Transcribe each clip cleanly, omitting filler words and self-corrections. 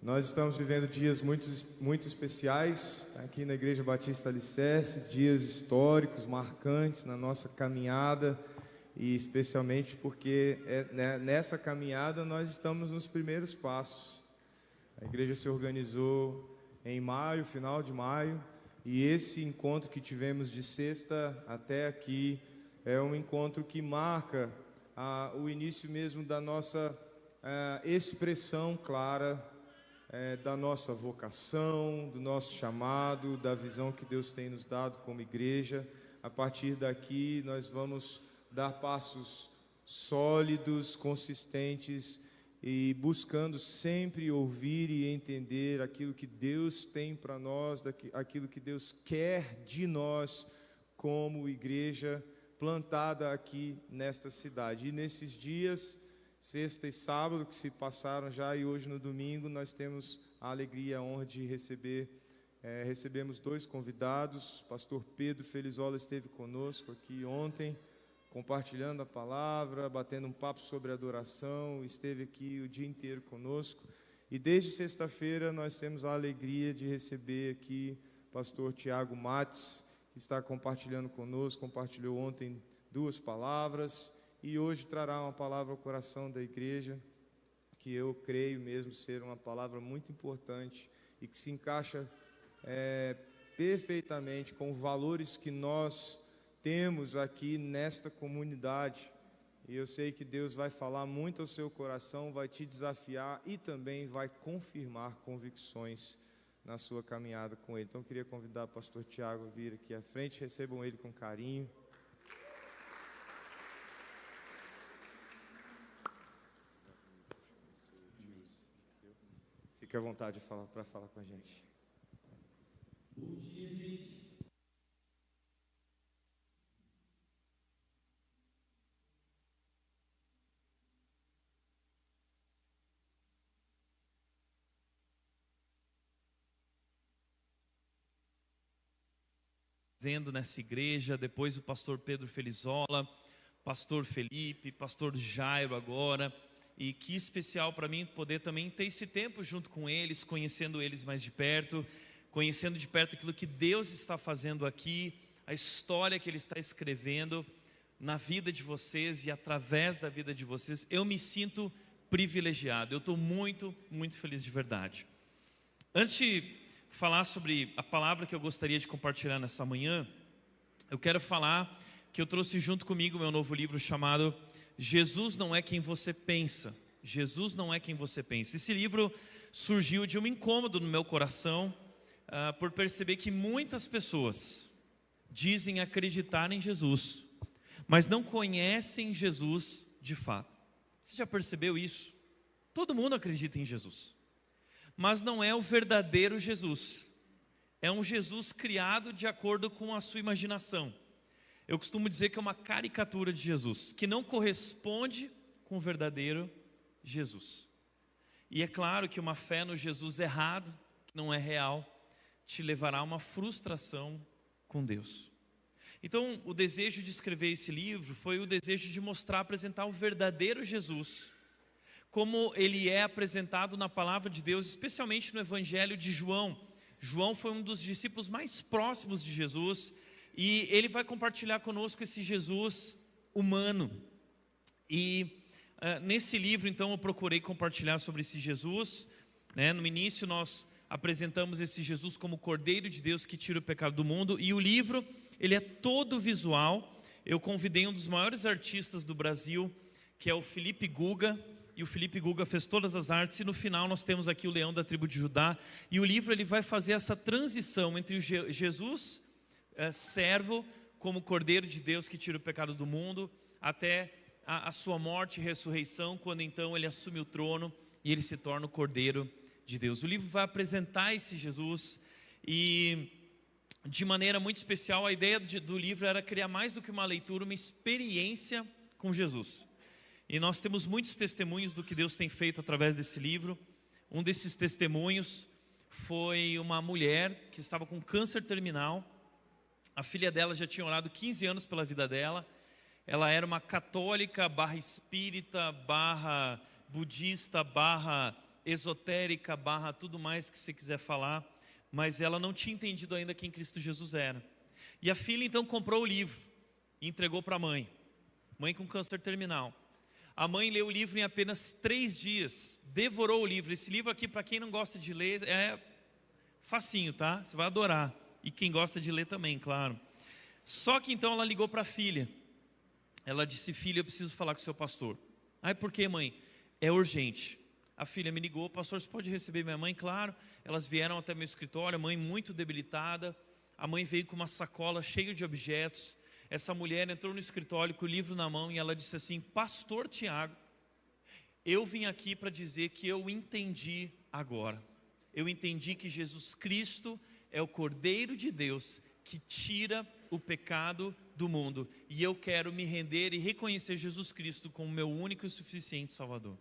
Nós estamos vivendo dias muito especiais aqui na Igreja Batista Alicerce, dias históricos, marcantes na nossa caminhada, e especialmente porque nessa caminhada nós estamos nos primeiros passos. A igreja se organizou em maio, final de maio, e esse encontro que tivemos de sexta até aqui é um encontro que marca o início mesmo da nossa expressão clara da nossa vocação, do nosso chamado, da visão que Deus tem nos dado como igreja. A partir daqui nós vamos dar passos sólidos, consistentes e buscando sempre ouvir e entender aquilo que Deus tem para nós, aquilo que Deus quer de nós como igreja plantada aqui nesta cidade. E nesses dias, sexta e sábado, que se passaram já, e hoje no domingo, nós temos a alegria e a honra de recebemos dois convidados. Pastor Pedro Felizola esteve conosco aqui ontem, compartilhando a palavra, batendo um papo sobre adoração, esteve aqui o dia inteiro conosco. E desde sexta-feira nós temos a alegria de receber aqui o pastor Tiago Mates, que está compartilhando conosco, compartilhou ontem 2 palavras, e hoje trará uma palavra ao coração da igreja, que eu creio mesmo ser uma palavra muito importante e que se encaixa perfeitamente com valores que nós temos aqui nesta comunidade. E eu sei que Deus vai falar muito ao seu coração, vai te desafiar e também vai confirmar convicções na sua caminhada com Ele. Então eu queria convidar o pastor Tiago a vir aqui à frente, recebam ele com carinho. Fique à vontade para falar com a gente. Bom dia, gente. Fazendo nessa igreja, depois o pastor Pedro Felizola, pastor Felipe, pastor Jairo agora. E que especial para mim poder também ter esse tempo junto com eles, conhecendo eles mais de perto, conhecendo de perto aquilo que Deus está fazendo aqui, a história que Ele está escrevendo na vida de vocês e através da vida de vocês. Eu me sinto privilegiado, eu estou muito, muito feliz de verdade. Antes de falar sobre a palavra que eu gostaria de compartilhar nessa manhã, eu quero falar que eu trouxe junto comigo meu novo livro chamado Jesus não é quem você pensa. Jesus não é quem você pensa. Esse livro surgiu de um incômodo no meu coração, por perceber que muitas pessoas dizem acreditar em Jesus, mas não conhecem Jesus de fato. Você já percebeu isso? Todo mundo acredita em Jesus, mas não é o verdadeiro Jesus. É um Jesus criado de acordo com a sua imaginação. Eu costumo dizer que é uma caricatura de Jesus, que não corresponde com o verdadeiro Jesus. E é claro que uma fé no Jesus errado, que não é real, te levará a uma frustração com Deus. Então, o desejo de escrever esse livro foi o desejo de mostrar, apresentar o verdadeiro Jesus, como ele é apresentado na palavra de Deus, especialmente no Evangelho de João. João foi um dos discípulos mais próximos de Jesus, e ele vai compartilhar conosco esse Jesus humano. E nesse livro, então, eu procurei compartilhar sobre esse Jesus. No início, nós apresentamos esse Jesus como Cordeiro de Deus que tira o pecado do mundo. E o livro, ele é todo visual. Eu convidei um dos maiores artistas do Brasil, que é o Felipe Guga. E o Felipe Guga fez todas as artes. E no final, nós temos aqui o leão da tribo de Judá. E o livro, ele vai fazer essa transição entre o Jesus servo, como Cordeiro de Deus que tira o pecado do mundo, até a sua morte e ressurreição, quando então ele assume o trono e ele se torna o Cordeiro de Deus. O livro vai apresentar esse Jesus e, de maneira muito especial, a ideia do livro era criar mais do que uma leitura, uma experiência com Jesus. E nós temos muitos testemunhos do que Deus tem feito através desse livro. Um desses testemunhos foi uma mulher que estava com câncer terminal. A filha dela já tinha orado 15 anos pela vida dela. Ela era uma católica / espírita / budista / esotérica, barra tudo mais que você quiser falar, mas ela não tinha entendido ainda quem Cristo Jesus era. E a filha então comprou o livro e entregou para a mãe com câncer terminal. A mãe leu o livro em apenas 3 dias, devorou o livro. Esse livro aqui, para quem não gosta de ler, é facinho, tá? Você vai adorar. E quem gosta de ler também, claro. Só que então ela ligou para a filha. Ela disse: filha, eu preciso falar com o seu pastor. Por quê, mãe? É urgente. A filha me ligou: pastor, você pode receber minha mãe? Claro. Elas vieram até meu escritório, a mãe muito debilitada. A mãe veio com uma sacola cheia de objetos. Essa mulher entrou no escritório com o livro na mão e ela disse assim: pastor Tiago, eu vim aqui para dizer que eu entendi agora. Eu entendi que Jesus Cristo é o Cordeiro de Deus que tira o pecado do mundo. E eu quero me render e reconhecer Jesus Cristo como meu único e suficiente Salvador.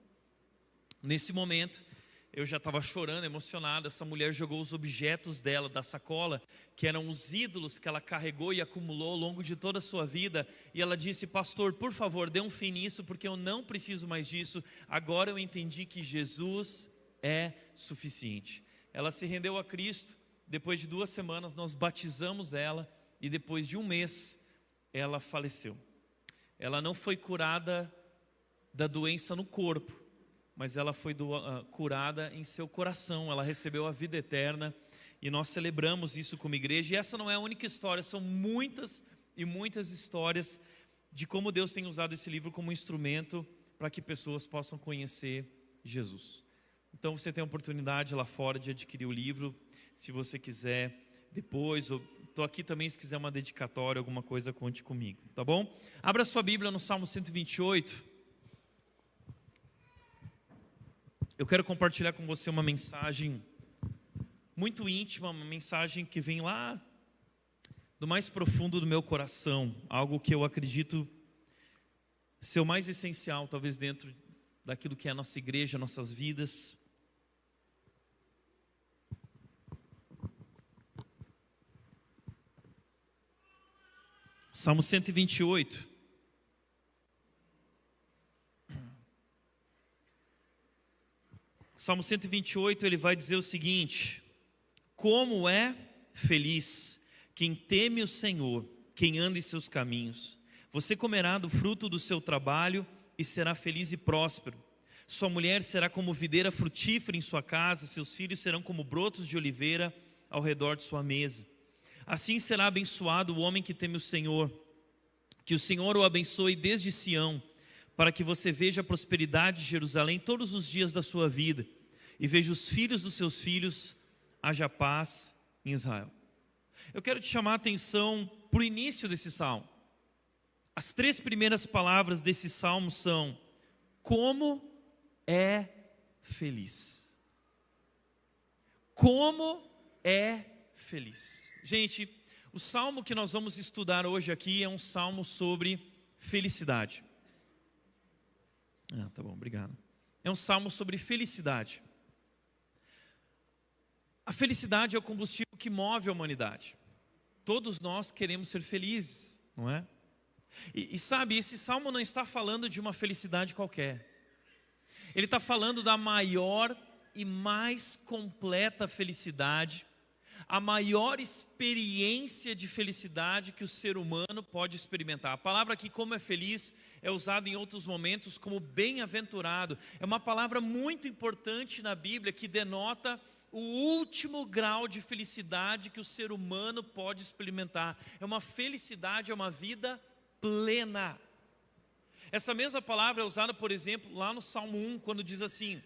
Nesse momento, eu já estava chorando, emocionado. Essa mulher jogou os objetos dela, da sacola, que eram os ídolos que ela carregou e acumulou ao longo de toda a sua vida. E ela disse: pastor, por favor, dê um fim nisso, porque eu não preciso mais disso. Agora eu entendi que Jesus é suficiente. Ela se rendeu a Cristo. Depois de 2 semanas, nós batizamos ela. E depois de 1 mês, ela faleceu. Ela não foi curada da doença no corpo, mas ela foi curada em seu coração. Ela recebeu a vida eterna e nós celebramos isso como igreja. E essa não é a única história, são muitas e muitas histórias de como Deus tem usado esse livro como instrumento para que pessoas possam conhecer Jesus. Então você tem a oportunidade lá fora de adquirir o livro, se você quiser depois, ou estou aqui também se quiser uma dedicatória, alguma coisa, conte comigo, tá bom? Abra sua Bíblia no Salmo 128. Eu quero compartilhar com você uma mensagem muito íntima, uma mensagem que vem lá do mais profundo do meu coração, algo que eu acredito ser o mais essencial, talvez dentro daquilo que é a nossa igreja, nossas vidas. Salmo 128. Salmo 128, ele vai dizer o seguinte: como é feliz quem teme o Senhor, quem anda em seus caminhos. Você comerá do fruto do seu trabalho e será feliz e próspero. Sua mulher será como videira frutífera em sua casa, seus filhos serão como brotos de oliveira ao redor de sua mesa. Assim será abençoado o homem que teme o Senhor. Que o Senhor o abençoe desde Sião, para que você veja a prosperidade de Jerusalém todos os dias da sua vida, e veja os filhos dos seus filhos, haja paz em Israel. Eu quero te chamar a atenção para o início desse salmo. As 3 primeiras palavras desse salmo são: como é feliz. Como é feliz. Gente, o salmo que nós vamos estudar hoje aqui é um salmo sobre felicidade. Tá bom, obrigado. É um salmo sobre felicidade. A felicidade é o combustível que move a humanidade. Todos nós queremos ser felizes, não é? E sabe, esse salmo não está falando de uma felicidade qualquer. Ele está falando da maior e mais completa felicidade, a maior experiência de felicidade que o ser humano pode experimentar. A palavra aqui, como é feliz, é usada em outros momentos como bem-aventurado. É uma palavra muito importante na Bíblia que denota o último grau de felicidade que o ser humano pode experimentar. É uma felicidade, é uma vida plena. Essa mesma palavra é usada, por exemplo, lá no Salmo 1, quando diz assim: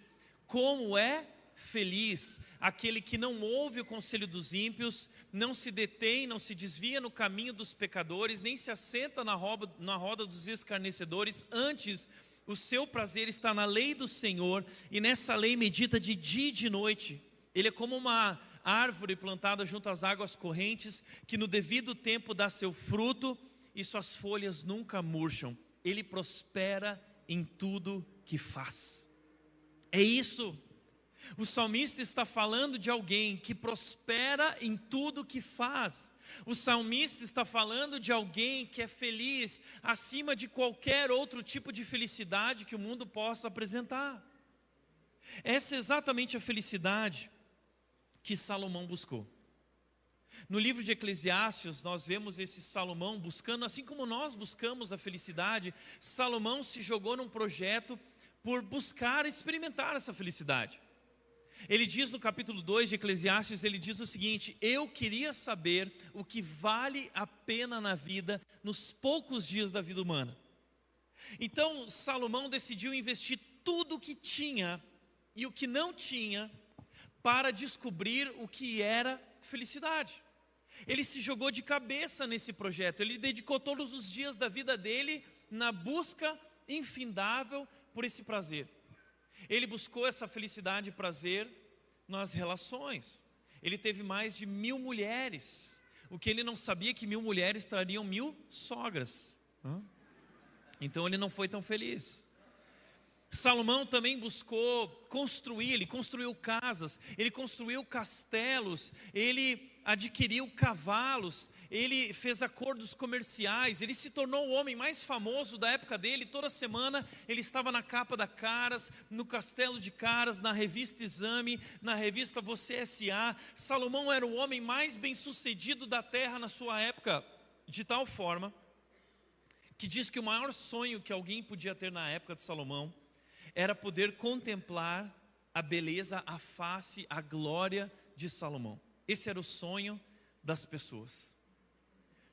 como é feliz aquele que não ouve o conselho dos ímpios, não se detém, não se desvia no caminho dos pecadores, nem se assenta na roda dos escarnecedores. Antes, o seu prazer está na lei do Senhor, e nessa lei medita de dia e de noite. Ele é como uma árvore plantada junto às águas correntes, que no devido tempo dá seu fruto, e suas folhas nunca murcham. Ele prospera em tudo que faz. É isso. O salmista está falando de alguém que prospera em tudo que faz. O salmista está falando de alguém que é feliz acima de qualquer outro tipo de felicidade que o mundo possa apresentar. Essa é exatamente a felicidade que Salomão buscou. No livro de Eclesiastes, nós vemos esse Salomão buscando, assim como nós buscamos a felicidade, Salomão se jogou num projeto por buscar experimentar essa felicidade. Ele diz no capítulo 2 de Eclesiastes, ele diz o seguinte: eu queria saber o que vale a pena na vida, nos poucos dias da vida humana. Então Salomão decidiu investir tudo o que tinha e o que não tinha para descobrir o que era felicidade. Ele se jogou de cabeça nesse projeto, ele dedicou todos os dias da vida dele na busca infindável por esse prazer. Ele buscou essa felicidade e prazer nas relações. Ele teve mais de 1000 mulheres. O que ele não sabia é que 1000 mulheres trariam 1000 sogras. Então ele não foi tão feliz. Salomão também buscou construir, ele construiu casas, ele construiu castelos, ele adquiriu cavalos, ele fez acordos comerciais, ele se tornou o homem mais famoso da época dele. Toda semana ele estava na capa da Caras, no castelo de Caras, na revista Exame, na revista Você S.A. Salomão era o homem mais bem sucedido da terra na sua época, de tal forma que diz que o maior sonho que alguém podia ter na época de Salomão era poder contemplar a beleza, a face, a glória de Salomão. Esse era o sonho das pessoas.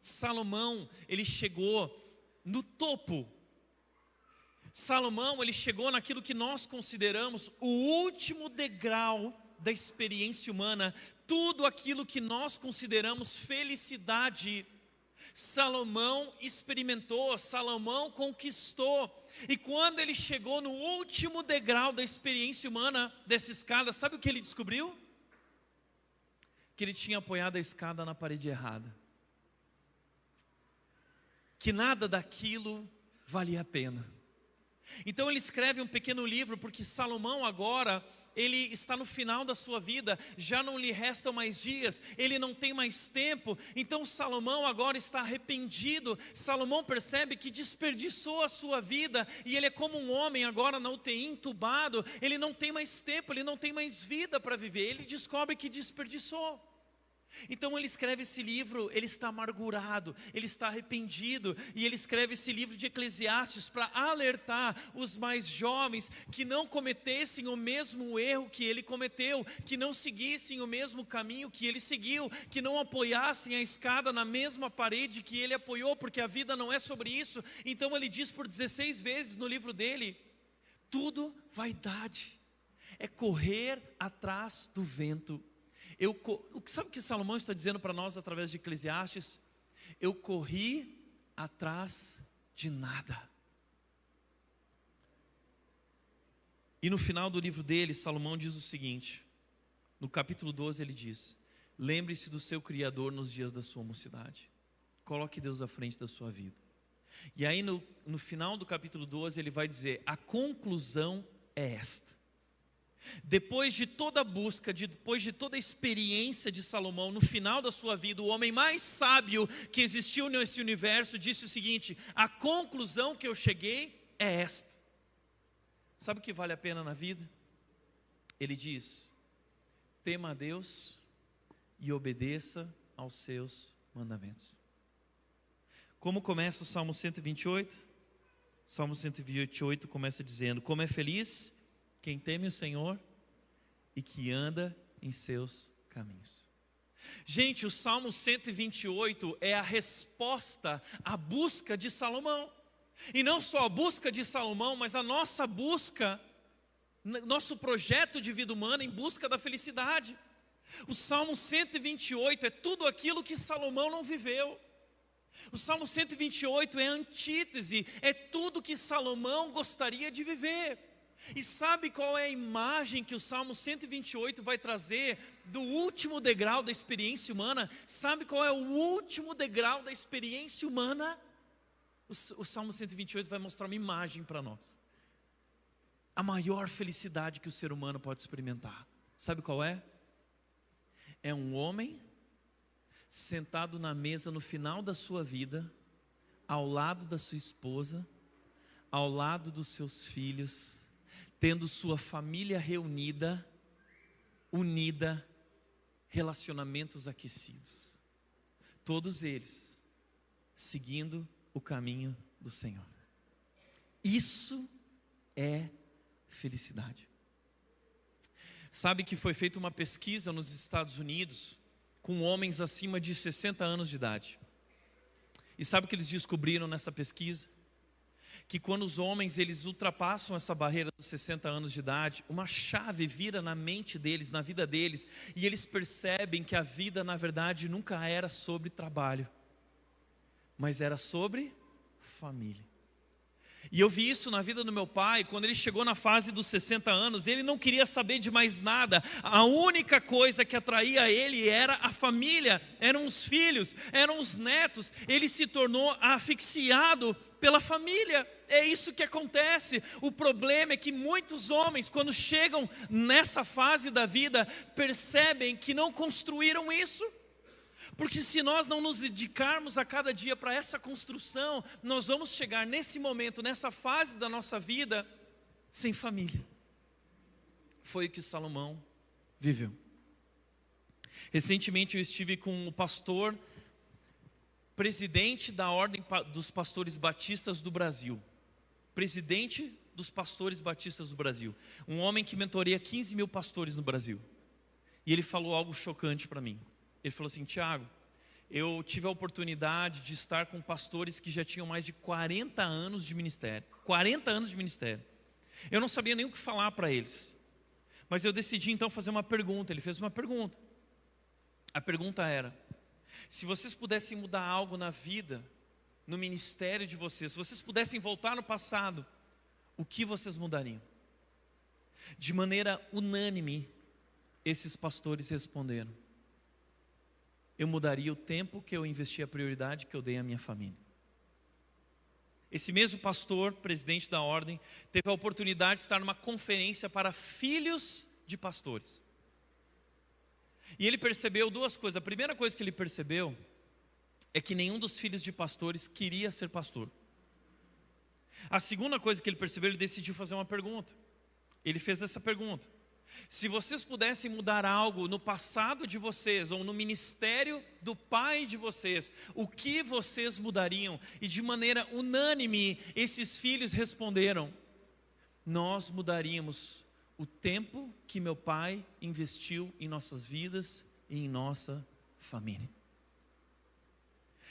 Salomão, ele chegou no topo. Salomão, ele chegou naquilo que nós consideramos o último degrau da experiência humana. Tudo aquilo que nós consideramos felicidade, Salomão experimentou, Salomão conquistou. E quando ele chegou no último degrau da experiência humana dessa escada, sabe o que ele descobriu? Que ele tinha apoiado a escada na parede errada. Que nada daquilo valia a pena. Então ele escreve um pequeno livro, porque Salomão agora, ele está no final da sua vida, já não lhe restam mais dias, ele não tem mais tempo. Então Salomão agora está arrependido. Salomão percebe que desperdiçou a sua vida, e ele é como um homem agora na UTI, entubado. Ele não tem mais tempo, ele não tem mais vida para viver, ele descobre que desperdiçou. Então ele escreve esse livro, ele está amargurado, ele está arrependido, e ele escreve esse livro de Eclesiastes para alertar os mais jovens que não cometessem o mesmo erro que ele cometeu, que não seguissem o mesmo caminho que ele seguiu, que não apoiassem a escada na mesma parede que ele apoiou, porque a vida não é sobre isso. Então ele diz por 16 vezes no livro dele: tudo vaidade, é correr atrás do vento. Sabe o que Salomão está dizendo para nós através de Eclesiastes? Eu corri atrás de nada. E no final do livro dele, Salomão diz o seguinte, no capítulo 12 ele diz: lembre-se do seu Criador nos dias da sua mocidade. Coloque Deus à frente da sua vida. E aí no final do capítulo 12 ele vai dizer: a conclusão é esta. Depois de toda a busca, depois de toda a experiência de Salomão, no final da sua vida, o homem mais sábio que existiu nesse universo disse o seguinte: a conclusão que eu cheguei é esta. Sabe o que vale a pena na vida? Ele diz: tema a Deus e obedeça aos seus mandamentos. Como começa o Salmo 128? Salmo 128 começa dizendo: como é feliz quem teme o Senhor e que anda em seus caminhos. Gente, o Salmo 128 é a resposta à busca de Salomão. E não só a busca de Salomão, mas a nossa busca, nosso projeto de vida humana em busca da felicidade. O Salmo 128 é tudo aquilo que Salomão não viveu. O Salmo 128 é a antítese, é tudo que Salomão gostaria de viver. E sabe qual é a imagem que o Salmo 128 vai trazer do último degrau da experiência humana? Sabe qual é o último degrau da experiência humana? O Salmo 128 vai mostrar uma imagem para nós. A maior felicidade que o ser humano pode experimentar. Sabe qual é? É um homem sentado na mesa no final da sua vida, ao lado da sua esposa, ao lado dos seus filhos, tendo sua família reunida, unida, relacionamentos aquecidos. Todos eles seguindo o caminho do Senhor. Isso é felicidade. Sabe que foi feita uma pesquisa nos Estados Unidos com homens acima de 60 anos de idade. E sabe o que eles descobriram nessa pesquisa? Que quando os homens eles ultrapassam essa barreira dos 60 anos de idade, uma chave vira na mente deles, na vida deles, e eles percebem que a vida na verdade nunca era sobre trabalho, mas era sobre família. E eu vi isso na vida do meu pai, quando ele chegou na fase dos 60 anos, ele não queria saber de mais nada. A única coisa que atraía ele era a família, eram os filhos, eram os netos. Ele se tornou asfixiado pela família. É isso que acontece. O problema é que muitos homens, quando chegam nessa fase da vida, percebem que não construíram isso. Porque se nós não nos dedicarmos a cada dia para essa construção, nós vamos chegar nesse momento, nessa fase da nossa vida, sem família. Foi o que Salomão viveu. Recentemente eu estive com o pastor, presidente da Ordem dos Pastores Batistas do Brasil. Presidente dos Pastores Batistas do Brasil. Um homem que mentoreia 15 mil pastores no Brasil. E ele falou algo chocante para mim. Ele falou assim: Tiago, eu tive a oportunidade de estar com pastores que já tinham mais de 40 anos de ministério. 40 anos de ministério. Eu não sabia nem o que falar para eles. Mas eu decidi então fazer uma pergunta. Ele fez uma pergunta. A pergunta era: se vocês pudessem mudar algo na vida, no ministério de vocês, se vocês pudessem voltar no passado, o que vocês mudariam? De maneira unânime, esses pastores responderam: eu mudaria o tempo que eu investi, a prioridade que eu dei à minha família. Esse mesmo pastor, presidente da ordem, teve a oportunidade de estar numa conferência para filhos de pastores. E ele percebeu duas coisas. A primeira coisa que ele percebeu é que nenhum dos filhos de pastores queria ser pastor. A segunda coisa que ele percebeu, ele decidiu fazer uma pergunta. Ele fez essa pergunta: se vocês pudessem mudar algo no passado de vocês, ou no ministério do pai de vocês, o que vocês mudariam? E de maneira unânime, esses filhos responderam: nós mudaríamos o tempo que meu pai investiu em nossas vidas e em nossa família.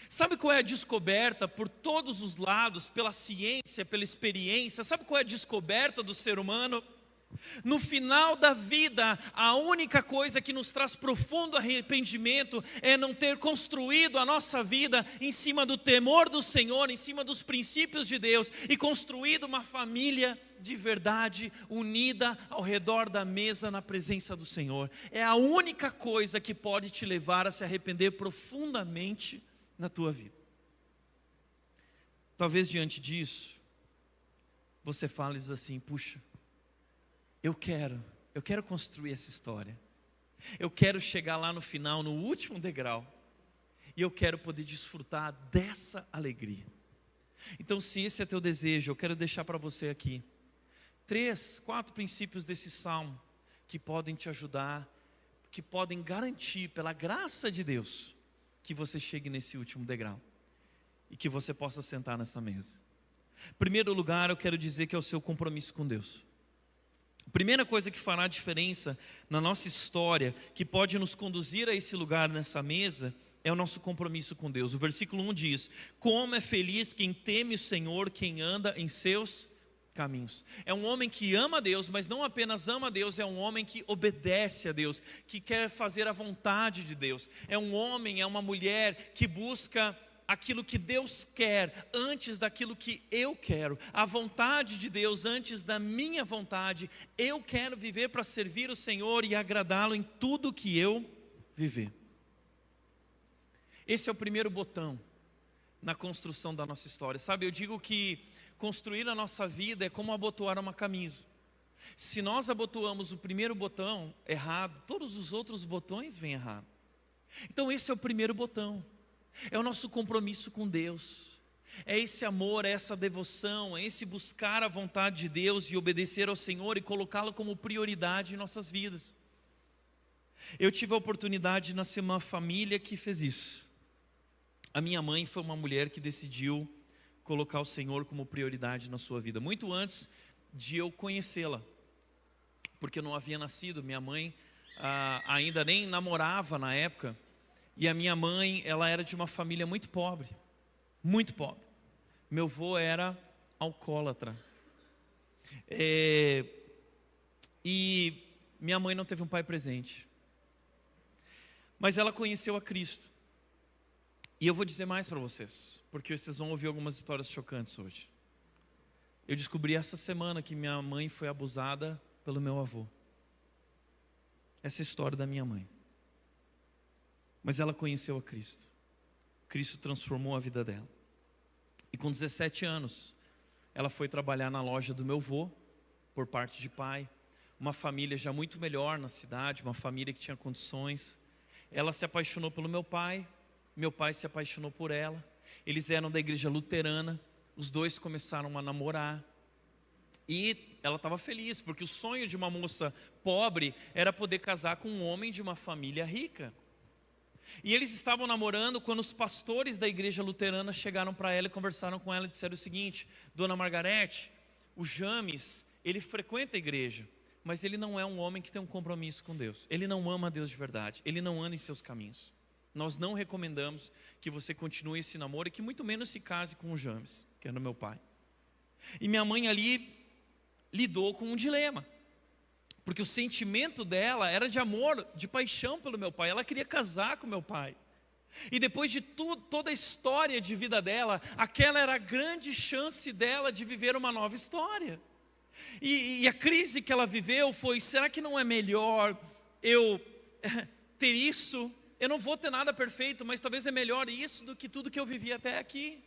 Sabe qual é a descoberta por todos os lados, pela ciência, pela experiência? Sabe qual é a descoberta do ser humano? No final da vida, a única coisa que nos traz profundo arrependimento é não ter construído a nossa vida em cima do temor do Senhor, em cima dos princípios de Deus, e construído uma família de verdade, unida ao redor da mesa na presença do Senhor. É a única coisa que pode te levar a se arrepender profundamente na tua vida. Talvez diante disso, você fale assim: puxa, eu quero construir essa história. Eu quero chegar lá no final, no último degrau, e eu quero poder desfrutar dessa alegria. Então, se esse é teu desejo, eu quero deixar para você aqui 3, 4 princípios desse salmo que podem te ajudar, que podem garantir, pela graça de Deus, que você chegue nesse último degrau e que você possa sentar nessa mesa. Em primeiro lugar, eu quero dizer que é o seu compromisso com Deus. A primeira coisa que fará diferença na nossa história, que pode nos conduzir a esse lugar nessa mesa, é o nosso compromisso com Deus. O versículo 1 diz: como é feliz quem teme o Senhor, quem anda em seus caminhos. É um homem que ama a Deus, mas não apenas ama a Deus, é um homem que obedece a Deus, que quer fazer a vontade de Deus. É um homem, é uma mulher que busca aquilo que Deus quer antes daquilo que eu quero, a vontade de Deus antes da minha vontade. Eu quero viver para servir o Senhor e agradá-lo em tudo que eu viver. Esse é o primeiro botão na construção da nossa história. Sabe, eu digo que construir a nossa vida é como abotoar uma camisa. Se nós abotoamos o primeiro botão errado, todos os outros botões vêm errado. Então esse é o primeiro botão. É o nosso compromisso com Deus. É esse amor, é essa devoção, é esse buscar a vontade de Deus e obedecer ao Senhor e colocá-lo como prioridade em nossas vidas. Eu tive a oportunidade de nascer numa família que fez isso. A minha mãe foi uma mulher que decidiu colocar o Senhor como prioridade na sua vida, muito antes de eu conhecê-la, porque eu não havia nascido. Minha mãe ainda nem namorava na época, e a minha mãe, ela era de uma família muito pobre, muito pobre. Meu avô era alcoólatra, e minha mãe não teve um pai presente, mas ela conheceu a Cristo. E eu vou dizer mais para vocês, porque vocês vão ouvir algumas histórias chocantes hoje. Eu descobri essa semana que minha mãe foi abusada pelo meu avô. Essa é a história da minha mãe. Mas ela conheceu a Cristo. Cristo transformou a vida dela. E com 17 anos, ela foi trabalhar na loja do meu avô, por parte de pai. Uma família já muito melhor na cidade, uma família que tinha condições. Ela se apaixonou pelo meu pai se apaixonou por ela. Eles eram da igreja luterana, os dois começaram a namorar. E ela estava feliz, porque o sonho de uma moça pobre era poder casar com um homem de uma família rica. E eles estavam namorando quando os pastores da igreja luterana chegaram para ela e conversaram com ela e disseram o seguinte: Dona Margarete, o James, ele frequenta a igreja, mas ele não é um homem que tem um compromisso com Deus. Ele não ama a Deus de verdade, ele não anda em seus caminhos. Nós não recomendamos que você continue esse namoro e que muito menos se case com o James, que era meu pai. E minha mãe ali lidou com um dilema, porque o sentimento dela era de amor, de paixão pelo meu pai. Ela queria casar com meu pai. E depois de toda a história de vida dela, aquela era a grande chance dela de viver uma nova história. E a crise que ela viveu foi: será que não é melhor eu ter isso? Eu não vou ter nada perfeito, mas talvez é melhor isso do que tudo que eu vivi até aqui.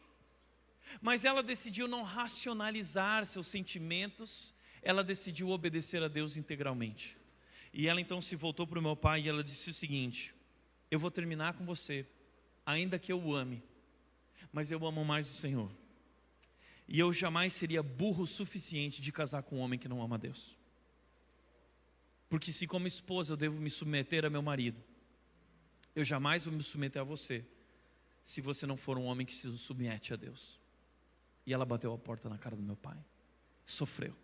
Mas ela decidiu não racionalizar seus sentimentos, ela decidiu obedecer a Deus integralmente. E ela então se voltou para o meu pai e ela disse o seguinte: eu vou terminar com você, ainda que eu o ame, mas eu amo mais o Senhor. E eu jamais seria burro o suficiente de casar com um homem que não ama a Deus. Porque se como esposa eu devo me submeter a meu marido, eu jamais vou me submeter a você, se você não for um homem que se submete a Deus. E ela bateu a porta na cara do meu pai. Sofreu,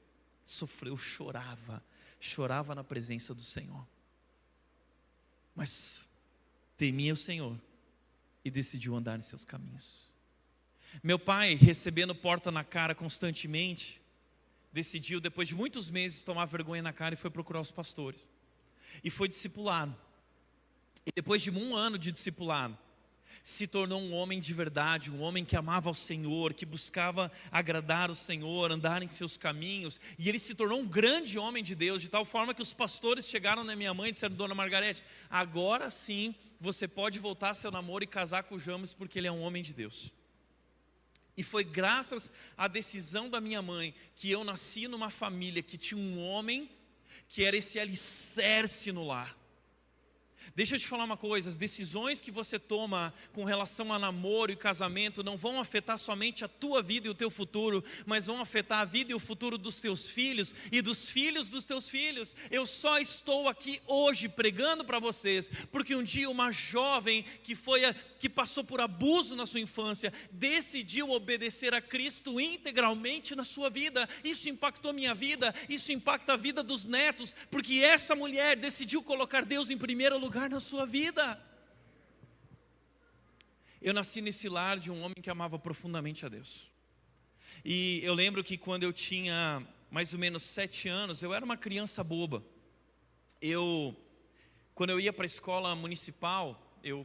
chorava na presença do Senhor. Mas temia o Senhor e decidiu andar em seus caminhos. Meu pai, recebendo porta na cara constantemente, decidiu, depois de muitos meses, tomar vergonha na cara e foi procurar os pastores. E foi discipulado. E depois de 1 ano de discipulado, se tornou um homem de verdade, um homem que amava ao Senhor, que buscava agradar o Senhor, andar em seus caminhos. E ele se tornou um grande homem de Deus, de tal forma que os pastores chegaram na minha mãe e disseram: Dona Margarete, agora sim você pode voltar seu namoro e casar com o James, porque ele é um homem de Deus. E foi graças à decisão da minha mãe que eu nasci numa família que tinha um homem que era esse alicerce no lar. Deixa eu te falar uma coisa: as decisões que você toma com relação a namoro e casamento não vão afetar somente a tua vida e o teu futuro, mas vão afetar a vida e o futuro dos teus filhos e dos filhos dos teus filhos. Eu só estou aqui hoje pregando para vocês, porque um dia uma jovem que passou por abuso na sua infância, decidiu obedecer a Cristo integralmente na sua vida. Isso impactou minha vida, isso impacta a vida dos netos, porque essa mulher decidiu colocar Deus em primeiro lugar na sua vida. Eu nasci nesse lar de um homem que amava profundamente a Deus. E eu lembro que quando eu tinha mais ou menos 7 anos, eu era uma criança boba. Quando eu ia para a escola municipal, eu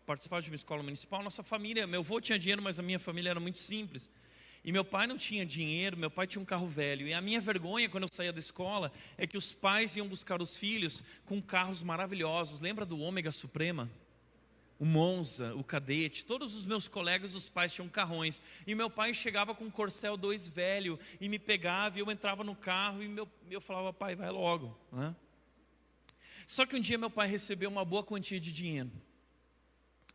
participava de uma escola municipal. Nossa família, meu avô tinha dinheiro, mas a minha família era muito simples. E meu pai não tinha dinheiro, meu pai tinha um carro velho. E a minha vergonha quando eu saía da escola é que os pais iam buscar os filhos com carros maravilhosos. Lembra do Ômega Suprema? O Monza, o Cadete, todos os meus colegas, os pais tinham carrões. E meu pai chegava com um Corcel 2 velho e me pegava e eu entrava no carro e eu falava: pai, vai logo, né? Só que um dia meu pai recebeu uma boa quantia de dinheiro.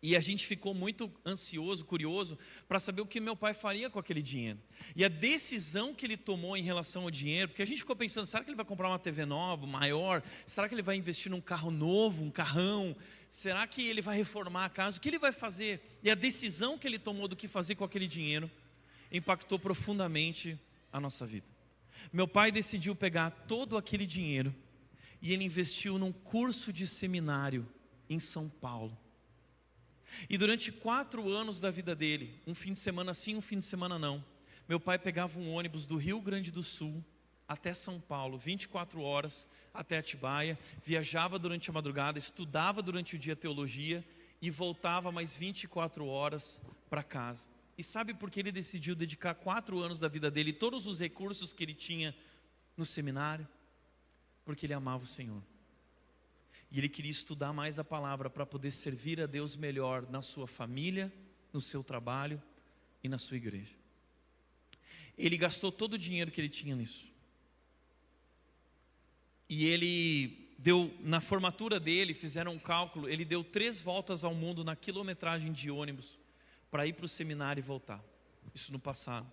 E a gente ficou muito ansioso, curioso, para saber o que meu pai faria com aquele dinheiro. E a decisão que ele tomou em relação ao dinheiro, porque a gente ficou pensando, será que ele vai comprar uma TV nova, maior? Será que ele vai investir num carro novo, um carrão? Será que ele vai reformar a casa? O que ele vai fazer? E a decisão que ele tomou do que fazer com aquele dinheiro impactou profundamente a nossa vida. Meu pai decidiu pegar todo aquele dinheiro e ele investiu num curso de seminário em São Paulo. E durante 4 anos da vida dele, um fim de semana sim, um fim de semana não, meu pai pegava um ônibus do Rio Grande do Sul até São Paulo, 24 horas até Atibaia, viajava durante a madrugada, estudava durante o dia teologia e voltava mais 24 horas para casa. E sabe por que ele decidiu dedicar 4 anos da vida dele, todos os recursos que ele tinha no seminário? Porque ele amava o Senhor. E ele queria estudar mais a palavra para poder servir a Deus melhor na sua família, no seu trabalho e na sua igreja. Ele gastou todo o dinheiro que ele tinha nisso. E ele deu, na formatura dele, fizeram um cálculo, ele deu 3 voltas ao mundo na quilometragem de ônibus para ir para o seminário e voltar. Isso no passado.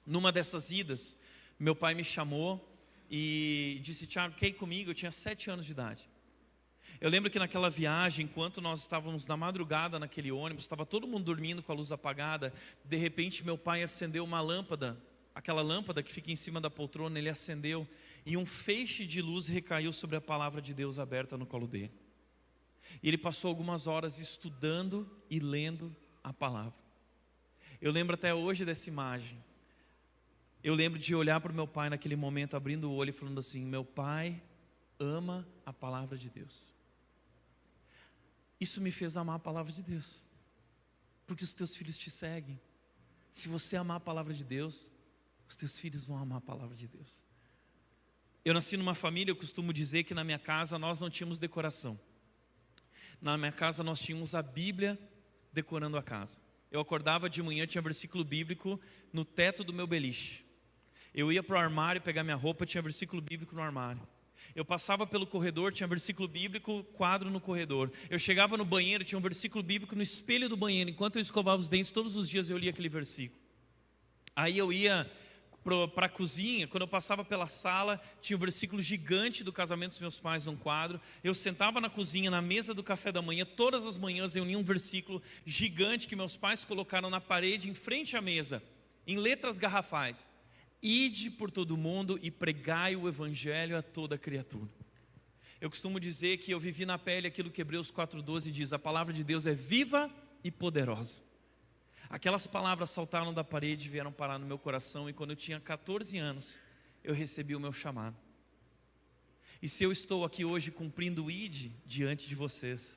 Numa dessas idas, meu pai me chamou e disse: Tiago, quer ir comigo? Eu tinha 7 anos de idade. Eu lembro que naquela viagem, enquanto nós estávamos na madrugada naquele ônibus, estava todo mundo dormindo com a luz apagada, de repente meu pai acendeu uma lâmpada, aquela lâmpada que fica em cima da poltrona, ele acendeu e um feixe de luz recaiu sobre a palavra de Deus aberta no colo dele. E ele passou algumas horas estudando e lendo a palavra. Eu lembro até hoje dessa imagem. Eu lembro de olhar para o meu pai naquele momento, abrindo o olho e falando assim: meu pai ama a palavra de Deus. Isso me fez amar a palavra de Deus, porque os teus filhos te seguem. Se você amar a palavra de Deus, os teus filhos vão amar a palavra de Deus. Eu nasci numa família, eu costumo dizer que na minha casa nós não tínhamos decoração. Na minha casa nós tínhamos a Bíblia decorando a casa. Eu acordava de manhã, tinha versículo bíblico no teto do meu beliche. Eu ia para o armário pegar minha roupa, tinha versículo bíblico no armário. Eu passava pelo corredor, tinha versículo bíblico, quadro no corredor. Eu chegava no banheiro, tinha um versículo bíblico no espelho do banheiro. Enquanto eu escovava os dentes, todos os dias eu lia aquele versículo. Aí eu ia para a cozinha, quando eu passava pela sala, tinha um versículo gigante do casamento dos meus pais num quadro. Eu sentava na cozinha, na mesa do café da manhã, todas as manhãs eu lia um versículo gigante que meus pais colocaram na parede, em frente à mesa, em letras garrafais: ide por todo o mundo e pregai o evangelho a toda criatura. Eu costumo dizer que eu vivi na pele aquilo que Hebreus 4:12 diz: a palavra de Deus é viva e poderosa. Aquelas palavras saltaram da parede e vieram parar no meu coração, e quando eu tinha 14 anos, eu recebi o meu chamado. E se eu estou aqui hoje cumprindo o ID diante de vocês,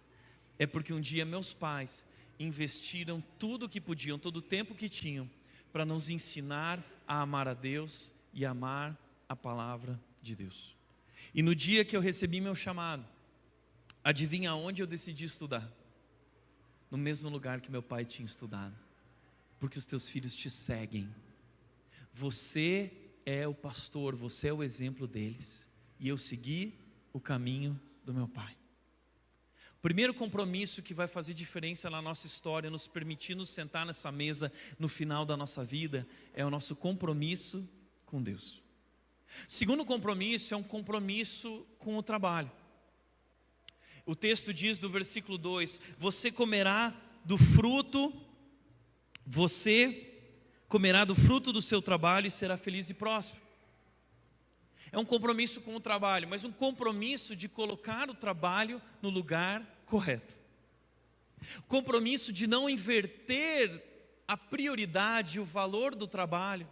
é porque um dia meus pais investiram tudo o que podiam, todo o tempo que tinham, para nos ensinar a amar a Deus e amar a palavra de Deus. E no dia que eu recebi meu chamado, adivinha onde eu decidi estudar? No mesmo lugar que meu pai tinha estudado. Porque os teus filhos te seguem. Você é o pastor, você é o exemplo deles. E eu segui o caminho do meu pai. O primeiro compromisso que vai fazer diferença na nossa história, nos permitir nos sentar nessa mesa no final da nossa vida, é o nosso compromisso com Deus. O segundo compromisso é um compromisso com o trabalho. O texto diz do versículo 2: você comerá do fruto do seu trabalho e será feliz e próspero. É um compromisso com o trabalho, mas um compromisso de colocar o trabalho no lugar correto. O compromisso de não inverter a prioridade, o valor do trabalho.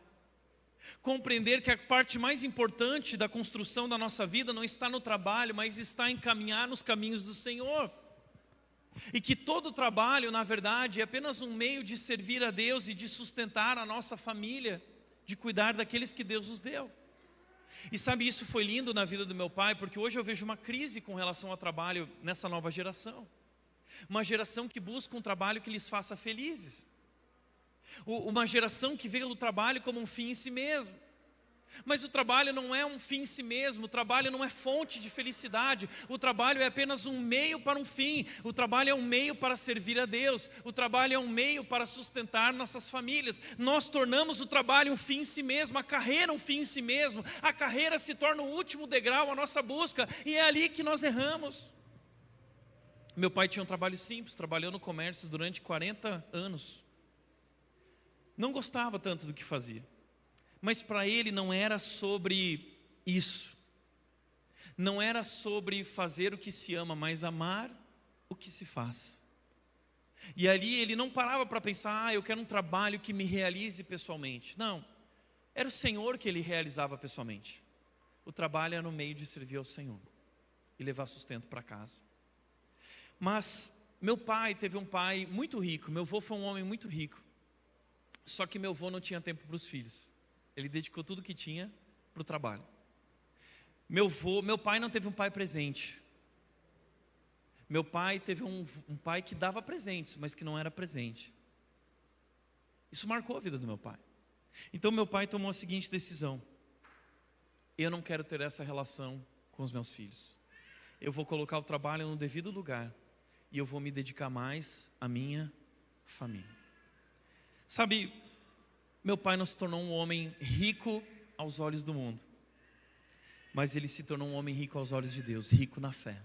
Compreender que a parte mais importante da construção da nossa vida não está no trabalho, mas está em caminhar nos caminhos do Senhor. E que todo trabalho, na verdade, é apenas um meio de servir a Deus e de sustentar a nossa família, de cuidar daqueles que Deus nos deu. E sabe, isso foi lindo na vida do meu pai, porque hoje eu vejo uma crise com relação ao trabalho nessa nova geração. Uma geração que busca um trabalho que lhes faça felizes. Uma geração que vê o trabalho como um fim em si mesmo. Mas o trabalho não é um fim em si mesmo, o trabalho não é fonte de felicidade, o trabalho é apenas um meio para um fim, o trabalho é um meio para servir a Deus, o trabalho é um meio para sustentar nossas famílias. Nós tornamos o trabalho um fim em si mesmo, a carreira um fim em si mesmo, a carreira se torna o último degrau, a nossa busca, e é ali que nós erramos. Meu pai tinha um trabalho simples, trabalhou no comércio durante 40 anos, não gostava tanto do que fazia. Mas para ele não era sobre isso, não era sobre fazer o que se ama, mas amar o que se faz. E ali ele não parava para pensar, eu quero um trabalho que me realize pessoalmente. Não, era o Senhor que ele realizava pessoalmente. O trabalho era no meio de servir ao Senhor e levar sustento para casa. Mas meu pai teve um pai muito rico, meu avô foi um homem muito rico. Só que meu avô não tinha tempo para os filhos. Ele dedicou tudo que tinha para o trabalho. Meu pai não teve um pai presente. Meu pai teve um pai que dava presentes, mas que não era presente. Isso marcou a vida do meu pai. Então meu pai tomou a seguinte decisão: eu não quero ter essa relação com os meus filhos. Eu vou colocar o trabalho no devido lugar e eu vou me dedicar mais à minha família. Sabe, meu pai não se tornou um homem rico aos olhos do mundo, mas ele se tornou um homem rico aos olhos de Deus, rico na fé,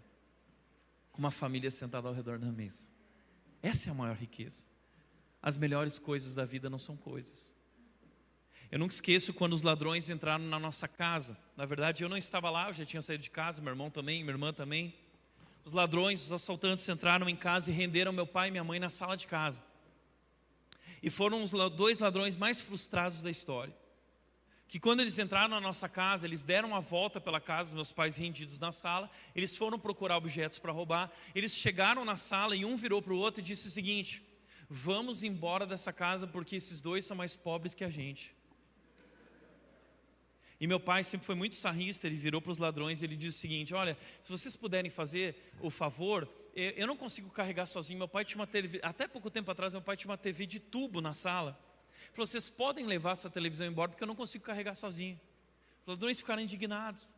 com uma família sentada ao redor da mesa. Essa é a maior riqueza. As melhores coisas da vida não são coisas. Eu nunca esqueço quando os ladrões entraram na nossa casa. Na verdade, eu não estava lá, eu já tinha saído de casa, meu irmão também, minha irmã também. Os ladrões, os assaltantes entraram em casa e renderam meu pai e minha mãe na sala de casa. E foram os dois ladrões mais frustrados da história. Que quando eles entraram na nossa casa, eles deram a volta pela casa, meus pais rendidos na sala, eles foram procurar objetos para roubar, eles chegaram na sala e um virou para o outro e disse o seguinte: vamos embora dessa casa porque esses dois são mais pobres que a gente. E meu pai sempre foi muito sarrista, ele virou para os ladrões e ele disse o seguinte: olha, se vocês puderem fazer o favor, eu não consigo carregar sozinho. Meu pai tinha uma TV, até pouco tempo atrás meu pai tinha uma TV de tubo na sala. Ele falou: vocês podem levar essa televisão embora porque eu não consigo carregar sozinho. Os ladrões ficaram indignados.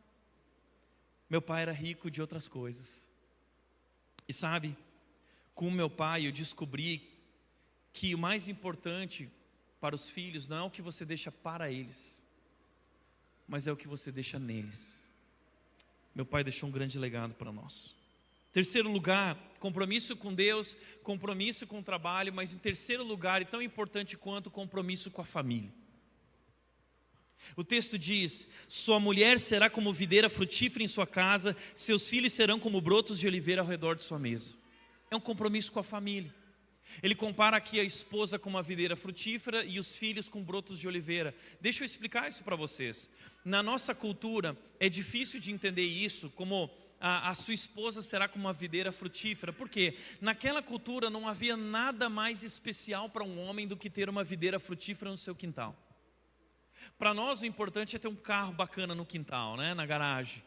Meu pai era rico de outras coisas. E sabe, com o meu pai eu descobri que o mais importante para os filhos não é o que você deixa para eles, mas é o que você deixa neles. Meu pai deixou um grande legado para nós. Terceiro lugar, compromisso com Deus, compromisso com o trabalho, mas em terceiro lugar, e tão importante quanto, compromisso com a família. O texto diz: sua mulher será como videira frutífera em sua casa, seus filhos serão como brotos de oliveira ao redor de sua mesa. É um compromisso com a família. Ele compara aqui a esposa com uma videira frutífera e os filhos com brotos de oliveira. Deixa eu explicar isso para vocês. Na nossa cultura é difícil de entender isso, como a sua esposa será como uma videira frutífera. Por quê? Naquela cultura não havia nada mais especial para um homem do que ter uma videira frutífera no seu quintal. Para nós o importante é ter um carro bacana no quintal, né? Na garagem.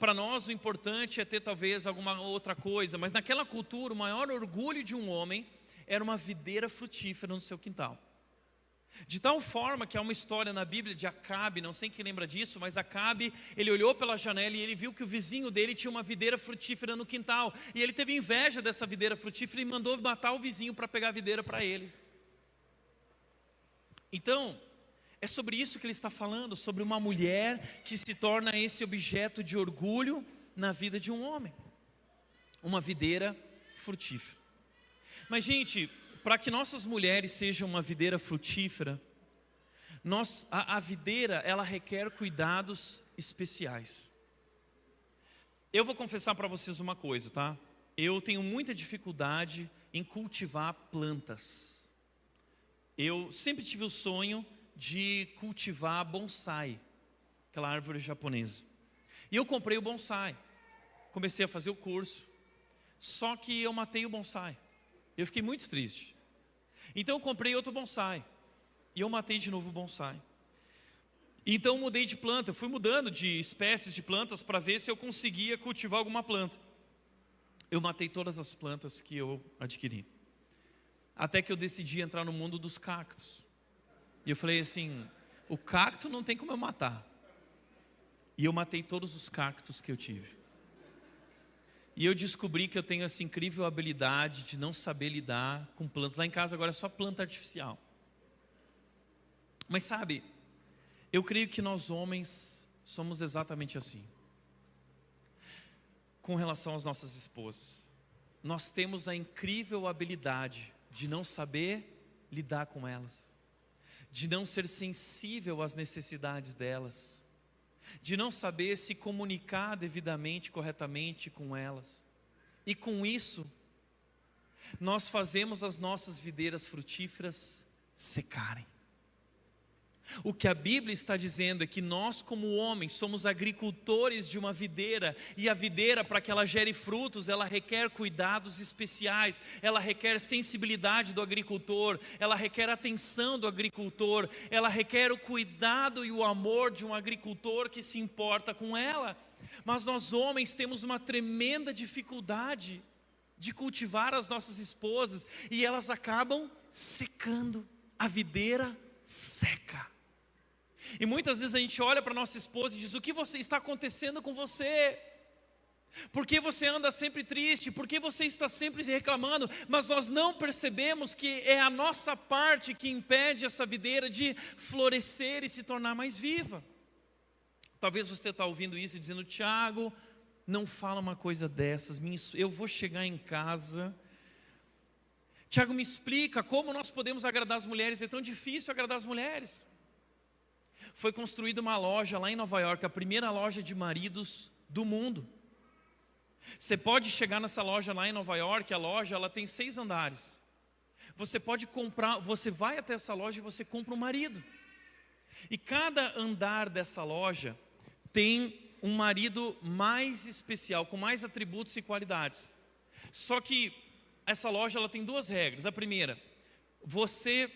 Para nós o importante é ter talvez alguma outra coisa, mas naquela cultura o maior orgulho de um homem era uma videira frutífera no seu quintal. De tal forma que há uma história na Bíblia de Acabe, não sei quem lembra disso, mas Acabe, ele olhou pela janela e ele viu que o vizinho dele tinha uma videira frutífera no quintal, e ele teve inveja dessa videira frutífera e mandou matar o vizinho para pegar a videira para ele. Então, é sobre isso que ele está falando, sobre uma mulher que se torna esse objeto de orgulho na vida de um homem. Uma videira frutífera. Mas, gente, para que nossas mulheres sejam uma videira frutífera, a videira, ela requer cuidados especiais. Eu vou confessar para vocês uma coisa, tá? Eu tenho muita dificuldade em cultivar plantas. Eu sempre tive o sonho de cultivar bonsai, aquela árvore japonesa. E eu comprei o bonsai, comecei a fazer o curso, só que eu matei o bonsai. Eu fiquei muito triste. Então eu comprei outro bonsai, e eu matei de novo o bonsai. Então eu mudei de planta, eu fui mudando de espécies de plantas para ver se eu conseguia cultivar alguma planta. Eu matei todas as plantas que eu adquiri, até que eu decidi entrar no mundo dos cactos. E eu falei assim: O cacto não tem como eu matar. E eu matei todos os cactos que eu tive. E eu descobri que eu tenho essa incrível habilidade de não saber lidar com plantas. Lá em casa agora é só planta artificial. Mas sabe, eu creio que nós homens somos exatamente assim. Com relação às nossas esposas. Nós temos a incrível habilidade de não saber lidar com elas. De não ser sensível às necessidades delas. De não saber se comunicar devidamente, corretamente com elas. E com isso, nós fazemos as nossas videiras frutíferas secarem. O que a Bíblia está dizendo é que nós, como homens, somos agricultores de uma videira. E a videira, para que ela gere frutos, ela requer cuidados especiais. Ela requer sensibilidade do agricultor. Ela requer atenção do agricultor. Ela requer o cuidado e o amor de um agricultor que se importa com ela. Mas nós, homens, temos uma tremenda dificuldade de cultivar as nossas esposas. E elas acabam secando. A videira seca. E muitas vezes a gente olha para nossa esposa e diz: o que está acontecendo com você? Por que você anda sempre triste? Por que você está sempre reclamando? Mas nós não percebemos que é a nossa parte que impede essa videira de florescer e se tornar mais viva. Talvez você está ouvindo isso e dizendo: Tiago, não fala uma coisa dessas, eu vou chegar em casa. Tiago, me explica como nós podemos agradar as mulheres, é tão difícil agradar as mulheres. Foi construída uma loja lá em Nova York, a primeira loja de maridos do mundo. Você pode chegar nessa loja lá em Nova York, a loja ela tem 6 andares. Você pode comprar, você vai até essa loja e você compra um marido. E cada andar dessa loja tem um marido mais especial, com mais atributos e qualidades. Só que essa loja ela tem 2 regras. A primeira, você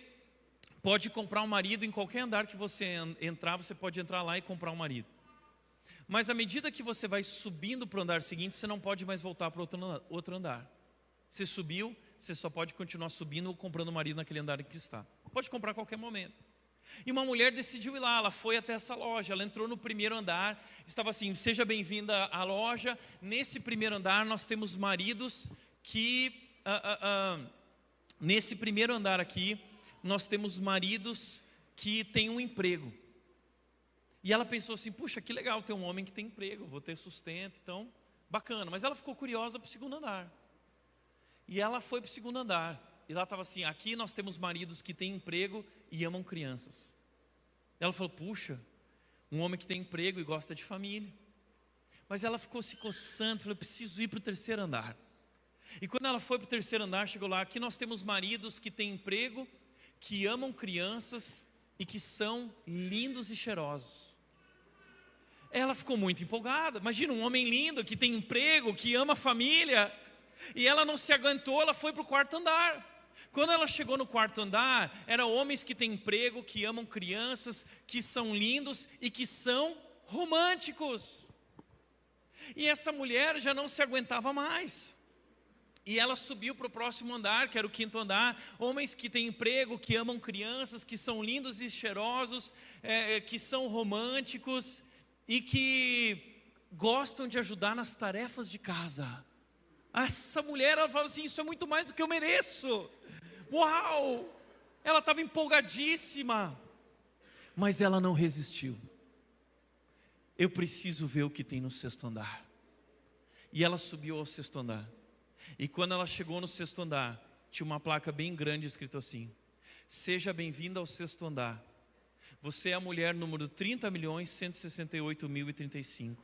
pode comprar um marido em qualquer andar que você entrar, você pode entrar lá e comprar um marido. Mas à medida que você vai subindo para o andar seguinte, você não pode mais voltar para outro andar. Você subiu, você só pode continuar subindo ou comprando um marido naquele andar em que está. Pode comprar a qualquer momento. E uma mulher decidiu ir lá, ela foi até essa loja, ela entrou no primeiro andar, estava assim: seja bem-vinda à loja, nesse primeiro andar nós temos maridos que, nesse primeiro andar aqui, nós temos maridos que têm um emprego. E ela pensou assim: puxa, que legal ter um homem que tem emprego, vou ter sustento, então, bacana. Mas ela ficou curiosa para o segundo andar. E ela foi para o segundo andar. E lá estava assim: aqui nós temos maridos que têm emprego e amam crianças. Ela falou: puxa, um homem que tem emprego e gosta de família. Mas ela ficou se coçando, falou: eu preciso ir para o terceiro andar. E quando ela foi para o terceiro andar, chegou lá: aqui nós temos maridos que têm emprego, que amam crianças e que são lindos e cheirosos. Ela ficou muito empolgada. Imagina um homem lindo, que tem emprego, que ama a família. E ela não se aguentou, ela foi para o quarto andar. Quando ela chegou no quarto andar, eram homens que têm emprego, que amam crianças, que são lindos e que são românticos. E essa mulher já não se aguentava mais. E ela subiu para o próximo andar, que era o quinto andar. Homens que têm emprego, que amam crianças, que são lindos e cheirosos, que são românticos e que gostam de ajudar nas tarefas de casa. Essa mulher, ela falava assim: isso é muito mais do que eu mereço. Uau! Ela estava empolgadíssima. Mas ela não resistiu. Eu preciso ver o que tem no sexto andar. E ela subiu ao sexto andar. E quando ela chegou no sexto andar, tinha uma placa bem grande escrito assim: seja bem-vinda ao sexto andar. Você é a mulher número 30.168.035.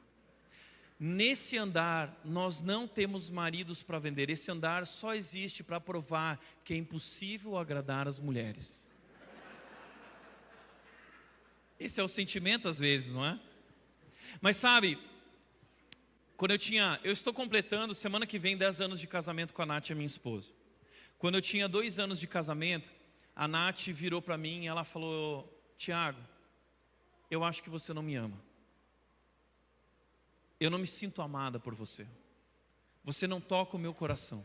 Nesse andar, nós não temos maridos para vender. Esse andar só existe para provar que é impossível agradar as mulheres. Esse é o sentimento às vezes, não é? Mas sabe, quando eu estou completando semana que vem 10 anos de casamento com a Nath, a minha esposa. Quando eu tinha 2 anos de casamento, a Nath virou para mim e ela falou: Tiago, eu acho que você não me ama. Eu não me sinto amada por você. Você não toca o meu coração.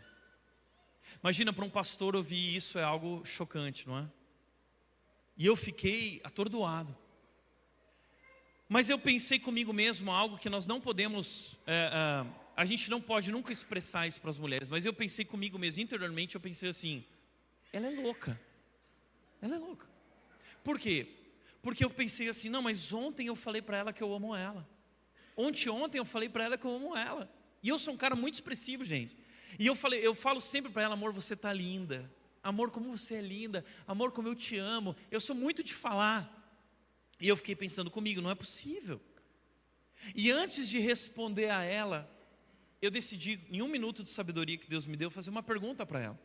Imagina, para um pastor ouvir isso é algo chocante, não é? E eu fiquei atordoado. Mas eu pensei comigo mesmo algo que nós não podemos, a gente não pode nunca expressar isso para as mulheres, mas eu pensei comigo mesmo, interiormente eu pensei assim, ela é louca. Ela é louca. Por quê? Porque eu pensei assim, não, mas ontem eu falei para ela que eu amo ela. Ontem eu falei para ela que eu amo ela. E eu sou um cara muito expressivo, gente. E eu falo sempre para ela, amor, você tá linda. Amor, como você é linda. Amor, como eu te amo. Eu sou muito de falar. E eu fiquei pensando comigo, não é possível. E antes de responder a ela, eu decidi, em 1 minuto de sabedoria que Deus me deu, fazer uma pergunta para ela.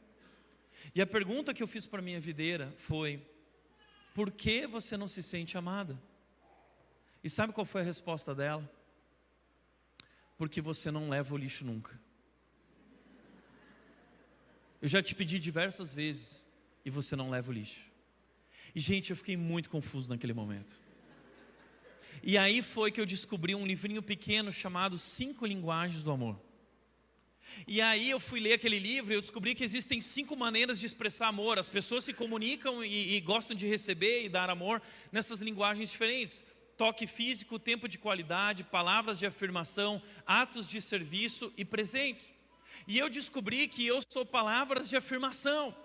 E a pergunta que eu fiz para minha videira foi: por que você não se sente amada? E sabe qual foi a resposta dela? Porque você não leva o lixo nunca. Eu já te pedi diversas vezes e você não leva o lixo. E gente, eu fiquei muito confuso naquele momento. E aí foi que eu descobri um livrinho pequeno chamado 5 Linguagens do Amor. E aí eu fui ler aquele livro e eu descobri que existem 5 maneiras de expressar amor. As pessoas se comunicam e gostam de receber e dar amor nessas linguagens diferentes. Toque físico, tempo de qualidade, palavras de afirmação, atos de serviço e presentes. E eu descobri que eu sou palavras de afirmação.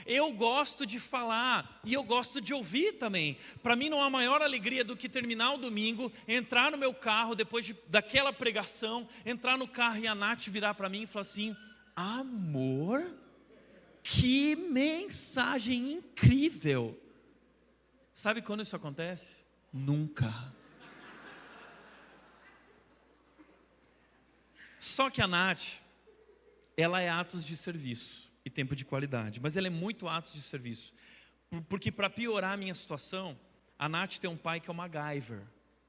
Eu gosto de falar e eu gosto de ouvir também. Para mim não há maior alegria do que terminar o domingo, entrar no meu carro depois daquela pregação, entrar no carro e a Nath virar para mim e falar assim: amor, que mensagem incrível. Sabe quando isso acontece? Nunca. Só que a Nath, ela é atos de serviço e tempo de qualidade, mas ela é muito atos de serviço, porque para piorar a minha situação, a Nath tem um pai que é o MacGyver.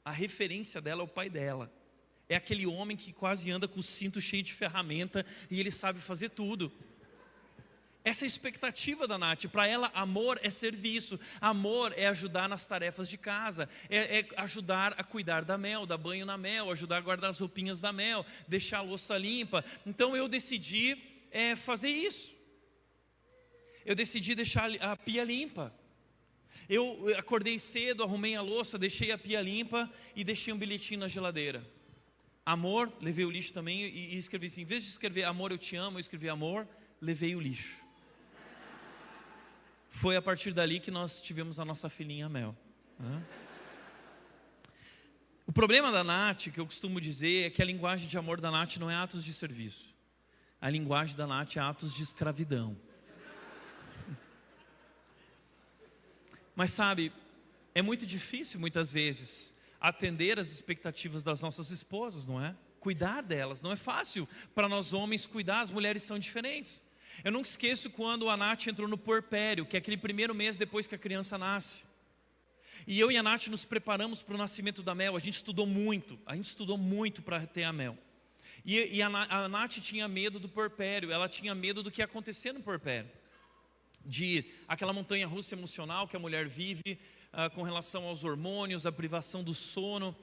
A referência dela é o pai dela, é aquele homem que quase anda com o cinto cheio de ferramenta e ele sabe fazer tudo. Essa é a expectativa da Nath. Para ela, amor é serviço, amor é ajudar nas tarefas de casa, é ajudar a cuidar da Mel, dar banho na Mel, ajudar a guardar as roupinhas da Mel, deixar a louça limpa. Então eu decidi fazer isso. Eu decidi deixar a pia limpa. Eu acordei cedo, arrumei a louça, deixei a pia limpa e deixei um bilhetinho na geladeira. Amor, levei o lixo também e escrevi assim, em vez de escrever amor eu te amo, eu escrevi amor, levei o lixo. Foi a partir dali que nós tivemos a nossa filhinha Mel. O problema da Nath, que eu costumo dizer, é que a linguagem de amor da Nath não é atos de serviço. A linguagem da Nath é atos de escravidão. Mas sabe, é muito difícil muitas vezes atender às expectativas das nossas esposas, não é? Cuidar delas, não é fácil para nós homens cuidar, as mulheres são diferentes. Eu nunca esqueço quando a Nath entrou no puerpério, que é aquele primeiro mês depois que a criança nasce. E eu e a Nath nos preparamos para o nascimento da Mel, a gente estudou muito para ter a Mel. E a Nath tinha medo do puerpério, ela tinha medo do que ia acontecer no puerpério. De aquela montanha-russa emocional que a mulher vive com relação aos hormônios, a privação do sono.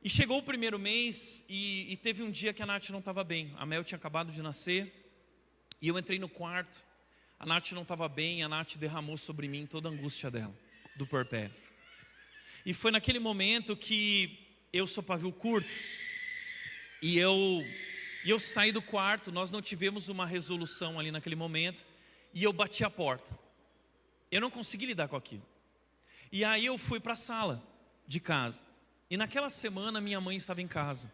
E chegou o primeiro mês e teve um dia que a Nath não estava bem. A Mel tinha acabado de nascer e eu entrei no quarto. A Nath não estava bem, a Nath derramou sobre mim toda a angústia dela, do puerpério. E foi naquele momento que eu sou pavio curto e eu saí do quarto, nós não tivemos uma resolução ali naquele momento. E eu bati a porta. Eu não consegui lidar com aquilo. E aí eu fui para a sala de casa. E naquela semana minha mãe estava em casa.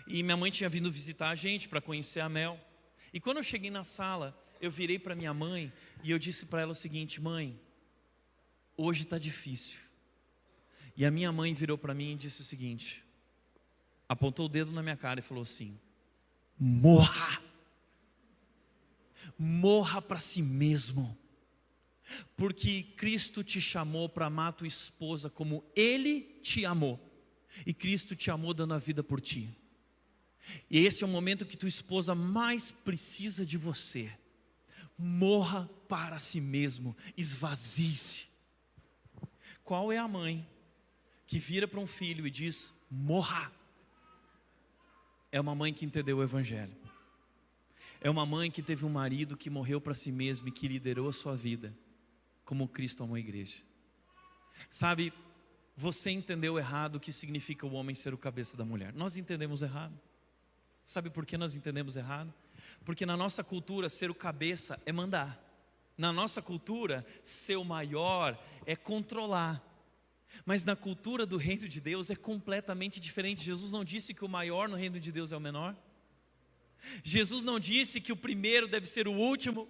E minha mãe tinha vindo visitar a gente para conhecer a Mel. E quando eu cheguei na sala, eu virei para minha mãe e eu disse para ela o seguinte: mãe, hoje está difícil. E a minha mãe virou para mim e disse o seguinte, apontou o dedo na minha cara e falou assim: morra! Morra para si mesmo, porque Cristo te chamou para amar tua esposa como Ele te amou, e Cristo te amou dando a vida por ti. E esse é o momento que tua esposa mais precisa de você. Morra para si mesmo, esvazie-se. Qual é a mãe que vira para um filho e diz: morra? É uma mãe que entendeu o Evangelho. É uma mãe que teve um marido que morreu para si mesmo e que liderou a sua vida, como Cristo amou a igreja. Sabe, você entendeu errado o que significa o homem ser o cabeça da mulher. Nós entendemos errado. Sabe por que nós entendemos errado? Porque na nossa cultura, ser o cabeça é mandar. Na nossa cultura, ser o maior é controlar. Mas na cultura do reino de Deus é completamente diferente. Jesus não disse que o maior no reino de Deus é o menor. Jesus não disse que o primeiro deve ser o último.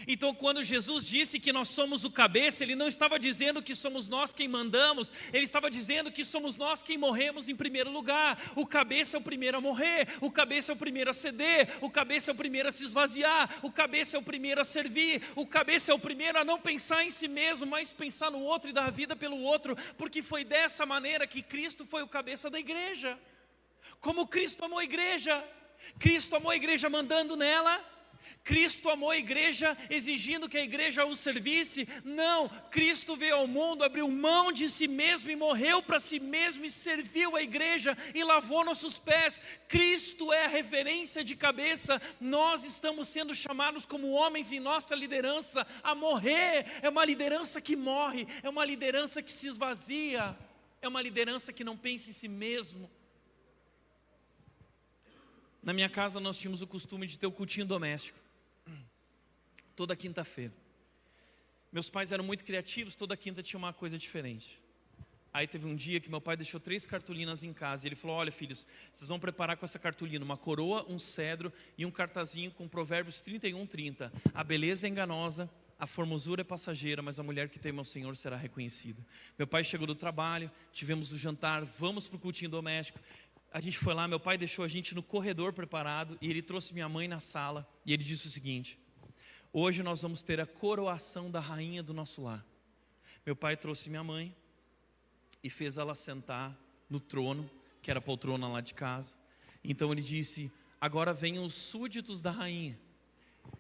Então, quando Jesus disse que nós somos o cabeça, Ele não estava dizendo que somos nós quem mandamos, Ele estava dizendo que somos nós quem morremos em primeiro lugar. O cabeça é o primeiro a morrer, o cabeça é o primeiro a ceder, o cabeça é o primeiro a se esvaziar, o cabeça é o primeiro a servir, o cabeça é o primeiro a não pensar em si mesmo, mas pensar no outro e dar a vida pelo outro, porque foi dessa maneira que Cristo foi o cabeça da igreja. Como Cristo amou a igreja? Cristo amou a igreja mandando nela? Cristo amou a igreja exigindo que a igreja o servisse? Não, Cristo veio ao mundo, abriu mão de si mesmo e morreu para si mesmo e serviu a igreja e lavou nossos pés. Cristo é a referência de cabeça. Nós estamos sendo chamados como homens em nossa liderança a morrer. É uma liderança que morre, é uma liderança que se esvazia, é uma liderança que não pensa em si mesmo. Na minha casa nós tínhamos o costume de ter o cultinho doméstico, toda quinta-feira. Meus pais eram muito criativos, toda quinta tinha uma coisa diferente. Aí teve um dia que meu pai deixou 3 cartolinas em casa, e ele falou: olha filhos, vocês vão preparar com essa cartolina uma coroa, um cedro e um cartazinho com Provérbios 31:30. A beleza é enganosa, a formosura é passageira, mas a mulher que teme ao Senhor será reconhecida. Meu pai chegou do trabalho, tivemos o jantar, vamos para o cultinho doméstico. A gente foi lá, meu pai deixou a gente no corredor preparado e ele trouxe minha mãe na sala e ele disse o seguinte: hoje nós vamos ter a coroação da rainha do nosso lar. Meu pai trouxe minha mãe e fez ela sentar no trono, que era a poltrona lá de casa. Então ele disse: agora venham os súditos da rainha.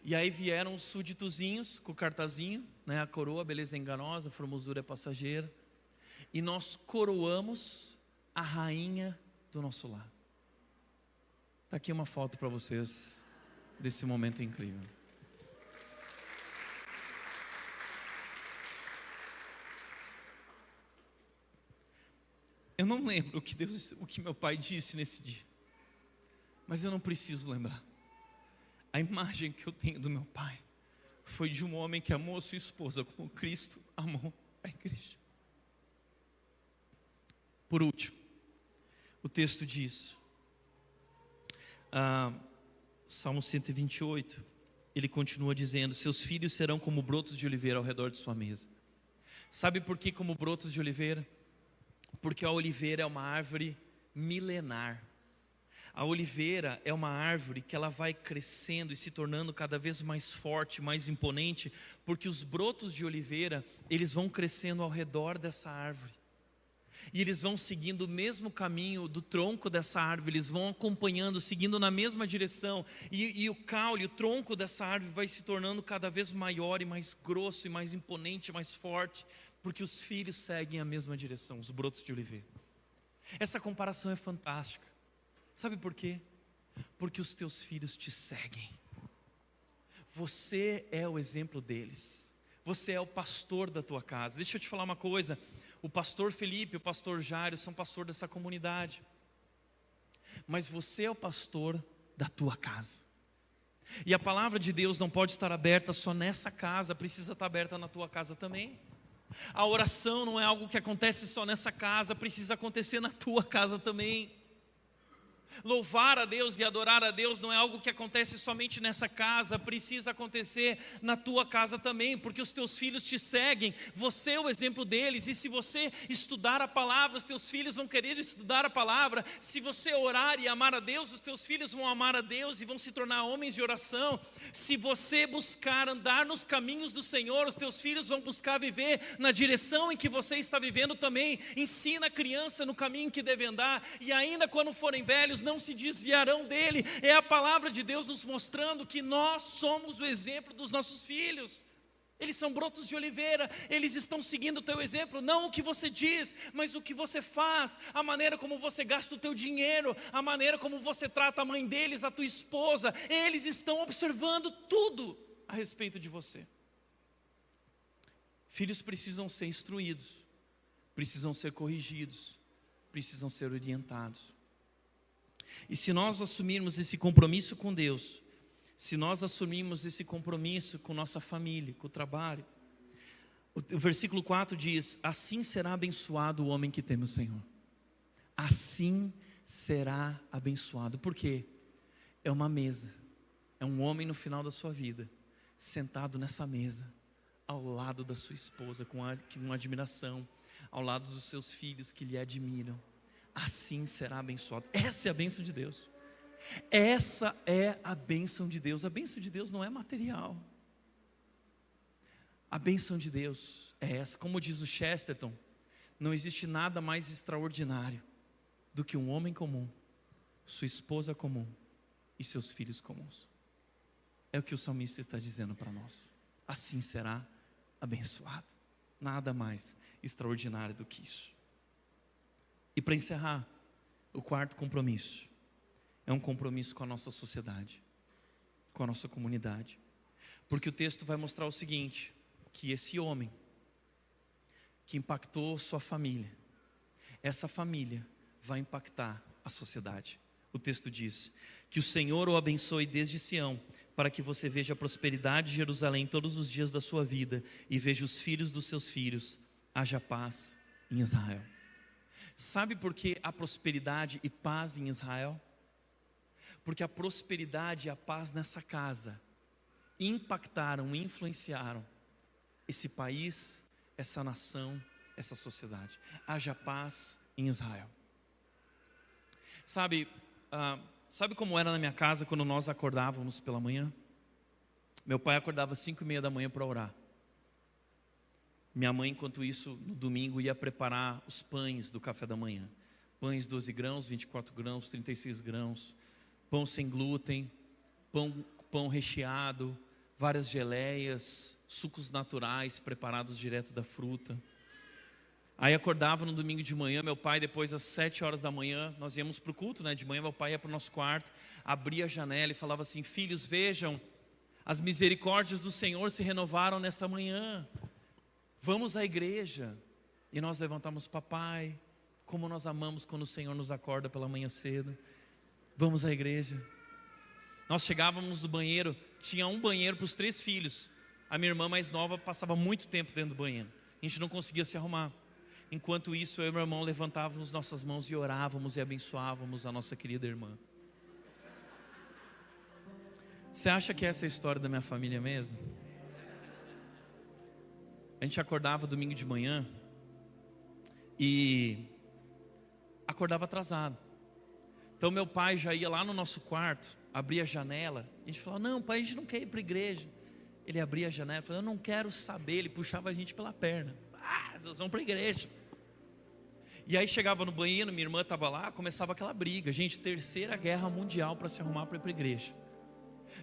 E aí vieram os súditozinhos com o cartazinho, né? A coroa, a beleza é enganosa, a formosura é passageira. E nós coroamos a rainha do nosso lar. Está aqui uma foto para vocês desse momento incrível. Eu não lembro o que meu pai disse nesse dia, mas eu não preciso lembrar. A imagem que eu tenho do meu pai foi de um homem que amou a sua esposa como Cristo amou a igreja. Por último, o texto diz, Salmo 128, ele continua dizendo: seus filhos serão como brotos de oliveira ao redor de sua mesa. Sabe por que como brotos de oliveira? Porque a oliveira é uma árvore milenar. A oliveira é uma árvore que ela vai crescendo e se tornando cada vez mais forte, mais imponente, porque os brotos de oliveira, eles vão crescendo ao redor dessa árvore. E eles vão seguindo o mesmo caminho do tronco dessa árvore, eles vão acompanhando, seguindo na mesma direção. E o caule, o tronco dessa árvore vai se tornando cada vez maior e mais grosso e mais imponente, mais forte, porque os filhos seguem a mesma direção, os brotos de oliveira. Essa comparação é fantástica. Sabe por quê? Porque os teus filhos te seguem. Você é o exemplo deles. Você é o pastor da tua casa. Deixa eu te falar uma coisa. O pastor Felipe, o pastor Jairo são pastor dessa comunidade. Mas você é o pastor da tua casa. E a palavra de Deus não pode estar aberta só nessa casa, precisa estar aberta na tua casa também. A oração não é algo que acontece só nessa casa, precisa acontecer na tua casa também. Louvar a Deus e adorar a Deus não é algo que acontece somente nessa casa, precisa acontecer na tua casa também, porque os teus filhos te seguem, você é o exemplo deles. E se você estudar a palavra, os teus filhos vão querer estudar a palavra. Se você orar e amar a Deus, os teus filhos vão amar a Deus e vão se tornar homens de oração. Se você buscar andar nos caminhos do Senhor, os teus filhos vão buscar viver na direção em que você está vivendo também. Ensina a criança no caminho que deve andar, e ainda quando forem velhos, não se desviarão dele. É a palavra de Deus nos mostrando que nós somos o exemplo dos nossos filhos. Eles são brotos de oliveira, eles estão seguindo o teu exemplo, não o que você diz, mas o que você faz, a maneira como você gasta o teu dinheiro, a maneira como você trata a mãe deles, a tua esposa. Eles estão observando tudo a respeito de você. Filhos precisam ser instruídos, precisam ser corrigidos, precisam ser orientados. E se nós assumirmos esse compromisso com Deus, se nós assumirmos esse compromisso com nossa família, com o trabalho, o versículo 4 diz: assim será abençoado o homem que teme o Senhor. Assim será abençoado. Por quê? É uma mesa, é um homem no final da sua vida, sentado nessa mesa, ao lado da sua esposa, com admiração, ao lado dos seus filhos que lhe admiram. Assim será abençoado. Essa é a bênção de Deus. Essa é a bênção de Deus. A bênção de Deus não é material. A bênção de Deus é essa. Como diz o Chesterton, não existe nada mais extraordinário do que um homem comum, sua esposa comum e seus filhos comuns. É o que o salmista está dizendo para nós. Assim será abençoado. Nada mais extraordinário do que isso. E para encerrar, o quarto compromisso é um compromisso com a nossa sociedade, com a nossa comunidade. Porque o texto vai mostrar o seguinte, que esse homem que impactou sua família, essa família vai impactar a sociedade. O texto diz que o Senhor o abençoe desde Sião, para que você veja a prosperidade de Jerusalém todos os dias da sua vida e veja os filhos dos seus filhos. Haja paz em Israel. Sabe por que há prosperidade e paz em Israel? Porque a prosperidade e a paz nessa casa impactaram, influenciaram esse país, essa nação, essa sociedade. Haja paz em Israel. Sabe como era na minha casa quando nós acordávamos pela manhã? Meu pai acordava às 5:30 da manhã para orar. Minha mãe, enquanto isso, no domingo, ia preparar os pães do café da manhã. Pães 12 grãos, 24 grãos, 36 grãos. Pão sem glúten, pão recheado, várias geleias, sucos naturais preparados direto da fruta. Aí acordava no domingo de manhã, meu pai, depois às 7 horas da manhã, nós íamos para o culto, né? De manhã meu pai ia para o nosso quarto, abria a janela e falava assim: filhos, vejam, as misericórdias do Senhor se renovaram nesta manhã. Vamos à igreja. E nós levantamos: papai, como nós amamos quando o Senhor nos acorda pela manhã cedo. Vamos à igreja. Nós chegávamos do banheiro, tinha um banheiro para os 3 filhos. A minha irmã mais nova passava muito tempo dentro do banheiro. A gente não conseguia se arrumar. Enquanto isso, eu e meu irmão levantávamos nossas mãos e orávamos e abençoávamos a nossa querida irmã. Você acha que essa é a história da minha família mesmo? A gente acordava domingo de manhã e acordava atrasado. Então meu pai já ia lá no nosso quarto, abria a janela. A gente falava: não, pai, a gente não quer ir para a igreja. Ele abria a janela e falava: eu não quero saber. Ele puxava a gente pela perna. Vocês vão para a igreja. E aí chegava no banheiro, minha irmã estava lá, começava aquela briga. Gente, 3ª Guerra Mundial para se arrumar para ir para a igreja.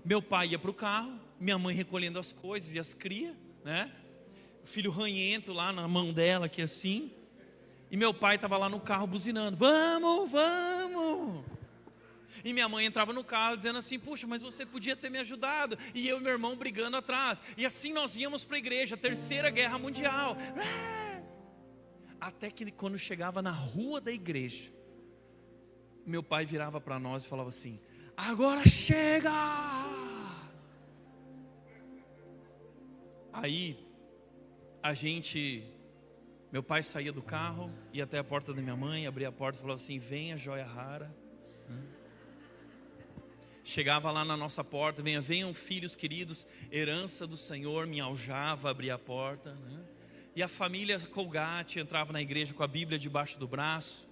Meu pai ia para o carro, minha mãe recolhendo as coisas e as crias, né? O filho ranhento lá na mão dela, aqui assim. E meu pai estava lá no carro buzinando: vamos, vamos. E minha mãe entrava no carro dizendo assim: puxa, mas você podia ter me ajudado. E eu e meu irmão brigando atrás. E assim nós íamos para a igreja, 3ª Guerra Mundial. Até que quando chegava na rua da igreja, meu pai virava para nós e falava assim: agora chega! Aí meu pai saía do carro, ia até a porta da minha mãe, abria a porta e falava assim: venha, joia rara. Chegava lá na nossa porta: venham filhos queridos, herança do Senhor, me aljava, abria a porta, né? E a família Colgate entrava na igreja com a Bíblia debaixo do braço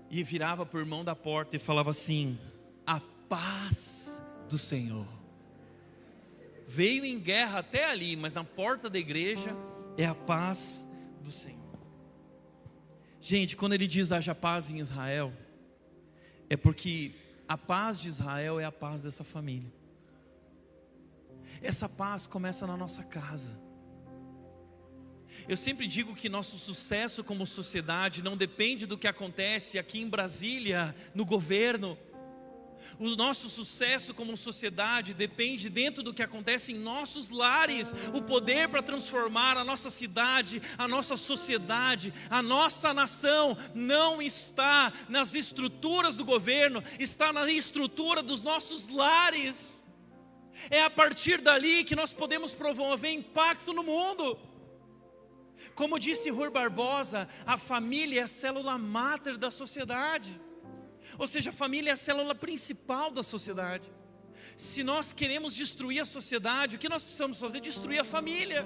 e virava para o irmão da porta e falava assim: a paz do Senhor. Veio em guerra até ali, mas na porta da igreja é a paz do Senhor. Gente, quando ele diz haja paz em Israel, é porque a paz de Israel é a paz dessa família. Essa paz começa na nossa casa. Eu sempre digo que nosso sucesso como sociedade não depende do que acontece aqui em Brasília, no governo. O nosso sucesso como sociedade depende dentro do que acontece em nossos lares. O poder para transformar a nossa cidade, a nossa sociedade, a nossa nação não está nas estruturas do governo, está na estrutura dos nossos lares. É a partir dali que nós podemos promover impacto no mundo. Como disse Rui Barbosa, a família é a célula máter da sociedade. Ou seja, a família é a célula principal da sociedade. Se nós queremos destruir a sociedade, o que nós precisamos fazer? Destruir a família.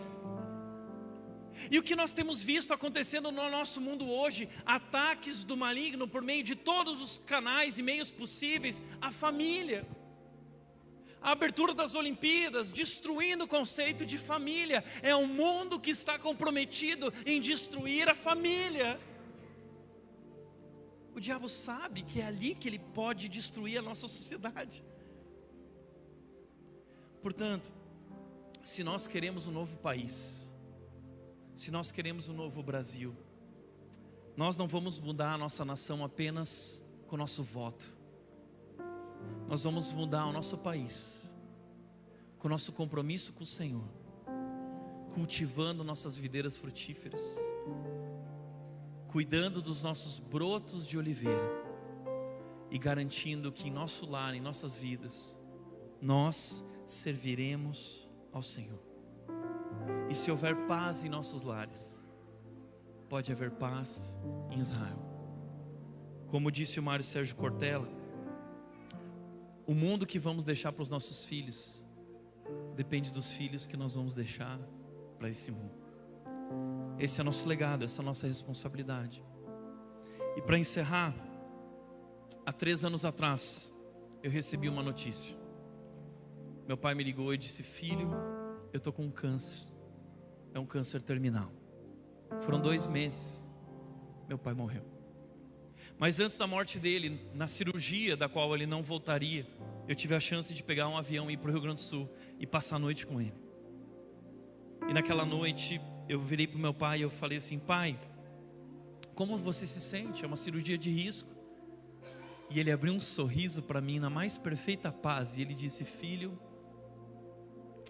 E o que nós temos visto acontecendo no nosso mundo hoje? Ataques do maligno por meio de todos os canais e meios possíveis à família. A abertura das Olimpíadas, destruindo o conceito de família. É um mundo que está comprometido em destruir a família. O diabo sabe que é ali que ele pode destruir a nossa sociedade. Portanto, se nós queremos um novo país, se nós queremos um novo Brasil, nós não vamos mudar a nossa nação apenas com o nosso voto. Nós vamos mudar o nosso país com o nosso compromisso com o Senhor, cultivando nossas videiras frutíferas, cuidando dos nossos brotos de oliveira e garantindo que em nosso lar, em nossas vidas, nós serviremos ao Senhor. E se houver paz em nossos lares, pode haver paz em Israel. Como disse o Mário Sérgio Cortella, o mundo que vamos deixar para os nossos filhos depende dos filhos que nós vamos deixar para esse mundo. Esse é nosso legado, essa é a nossa responsabilidade. E para encerrar, há 3 anos atrás, eu recebi uma notícia. Meu pai me ligou e disse: filho, eu estou com um câncer. É um câncer terminal. Foram 2 meses, meu pai morreu. Mas antes da morte dele, na cirurgia da qual ele não voltaria, eu tive a chance de pegar um avião e ir para o Rio Grande do Sul e passar a noite com ele. E naquela noite eu virei para o meu pai e eu falei assim: pai, como você se sente? É uma cirurgia de risco. E ele abriu um sorriso para mim na mais perfeita paz e ele disse: filho,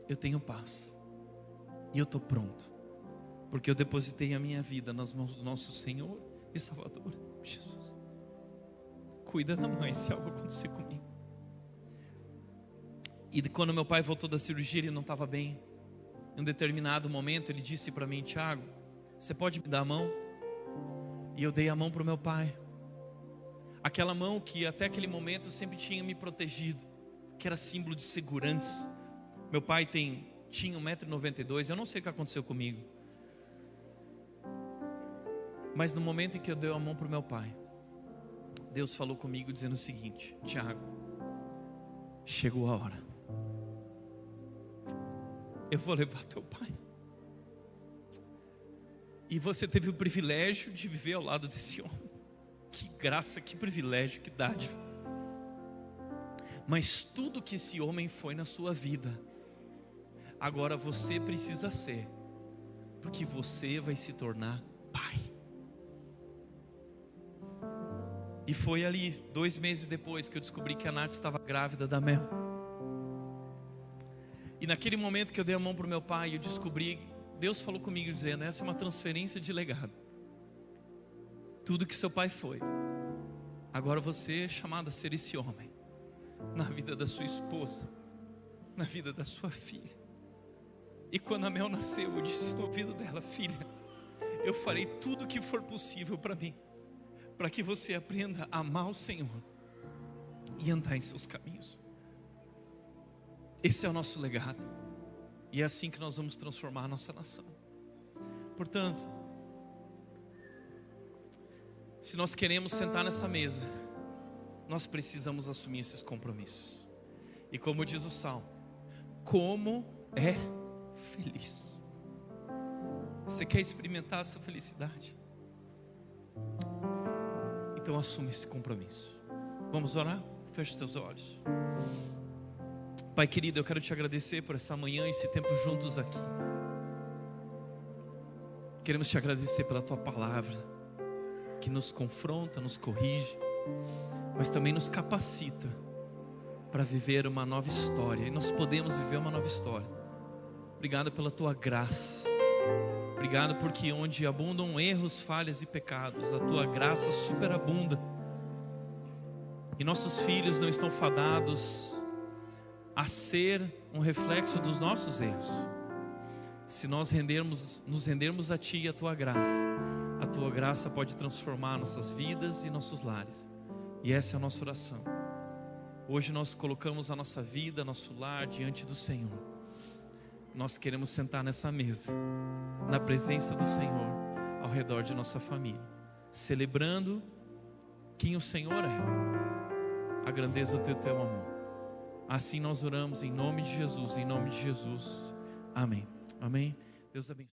eu tenho paz e eu estou pronto, porque eu depositei a minha vida nas mãos do nosso Senhor e Salvador Jesus. Cuida da mãe se algo acontecer comigo. E quando meu pai voltou da cirurgia, ele não estava bem. Em um determinado momento ele disse para mim: Tiago, você pode me dar a mão? E eu dei a mão para o meu pai. Aquela mão que até aquele momento sempre tinha me protegido, que era símbolo de segurança. Meu pai tinha 1,92 m, eu não sei o que aconteceu comigo. Mas no momento em que eu dei a mão para o meu pai, Deus falou comigo dizendo o seguinte: Tiago, chegou a hora. Eu vou levar teu pai. E você teve o privilégio de viver ao lado desse homem. Que graça, que privilégio, que dádiva. Mas tudo que esse homem foi na sua vida, agora você precisa ser, porque você vai se tornar pai. E foi ali, 2 meses depois, que eu descobri que a Nath estava grávida da Mel. E naquele momento que eu dei a mão para o meu pai, eu descobri, Deus falou comigo dizendo: essa é uma transferência de legado. Tudo que seu pai foi, agora você é chamado a ser esse homem, na vida da sua esposa, na vida da sua filha. E quando a Mel nasceu, eu disse no ouvido dela: filha, eu farei tudo o que for possível para mim, para que você aprenda a amar o Senhor e andar em seus caminhos. Esse é o nosso legado, e é assim que nós vamos transformar a nossa nação. Portanto, se nós queremos sentar nessa mesa, nós precisamos assumir esses compromissos. E como diz o Salmo, como é feliz. Você quer experimentar essa felicidade? Então assuma esse compromisso. Vamos orar? Feche os teus olhos. Pai querido, eu quero te agradecer por essa manhã, esse tempo juntos aqui. Queremos te agradecer pela tua palavra, que nos confronta, nos corrige, mas também nos capacita para viver uma nova história. E nós podemos viver uma nova história. Obrigado pela tua graça. Obrigado porque onde abundam erros, falhas e pecados, a tua graça superabunda. E nossos filhos não estão fadados a ser um reflexo dos nossos erros. Se nós nos rendermos a Ti e a Tua graça pode transformar nossas vidas e nossos lares. E essa é a nossa oração. Hoje nós colocamos a nossa vida, nosso lar diante do Senhor. Nós queremos sentar nessa mesa, na presença do Senhor, ao redor de nossa família, celebrando quem o Senhor é, a grandeza do teu amor. Assim nós oramos em nome de Jesus, em nome de Jesus. Amém. Amém. Deus abençoe.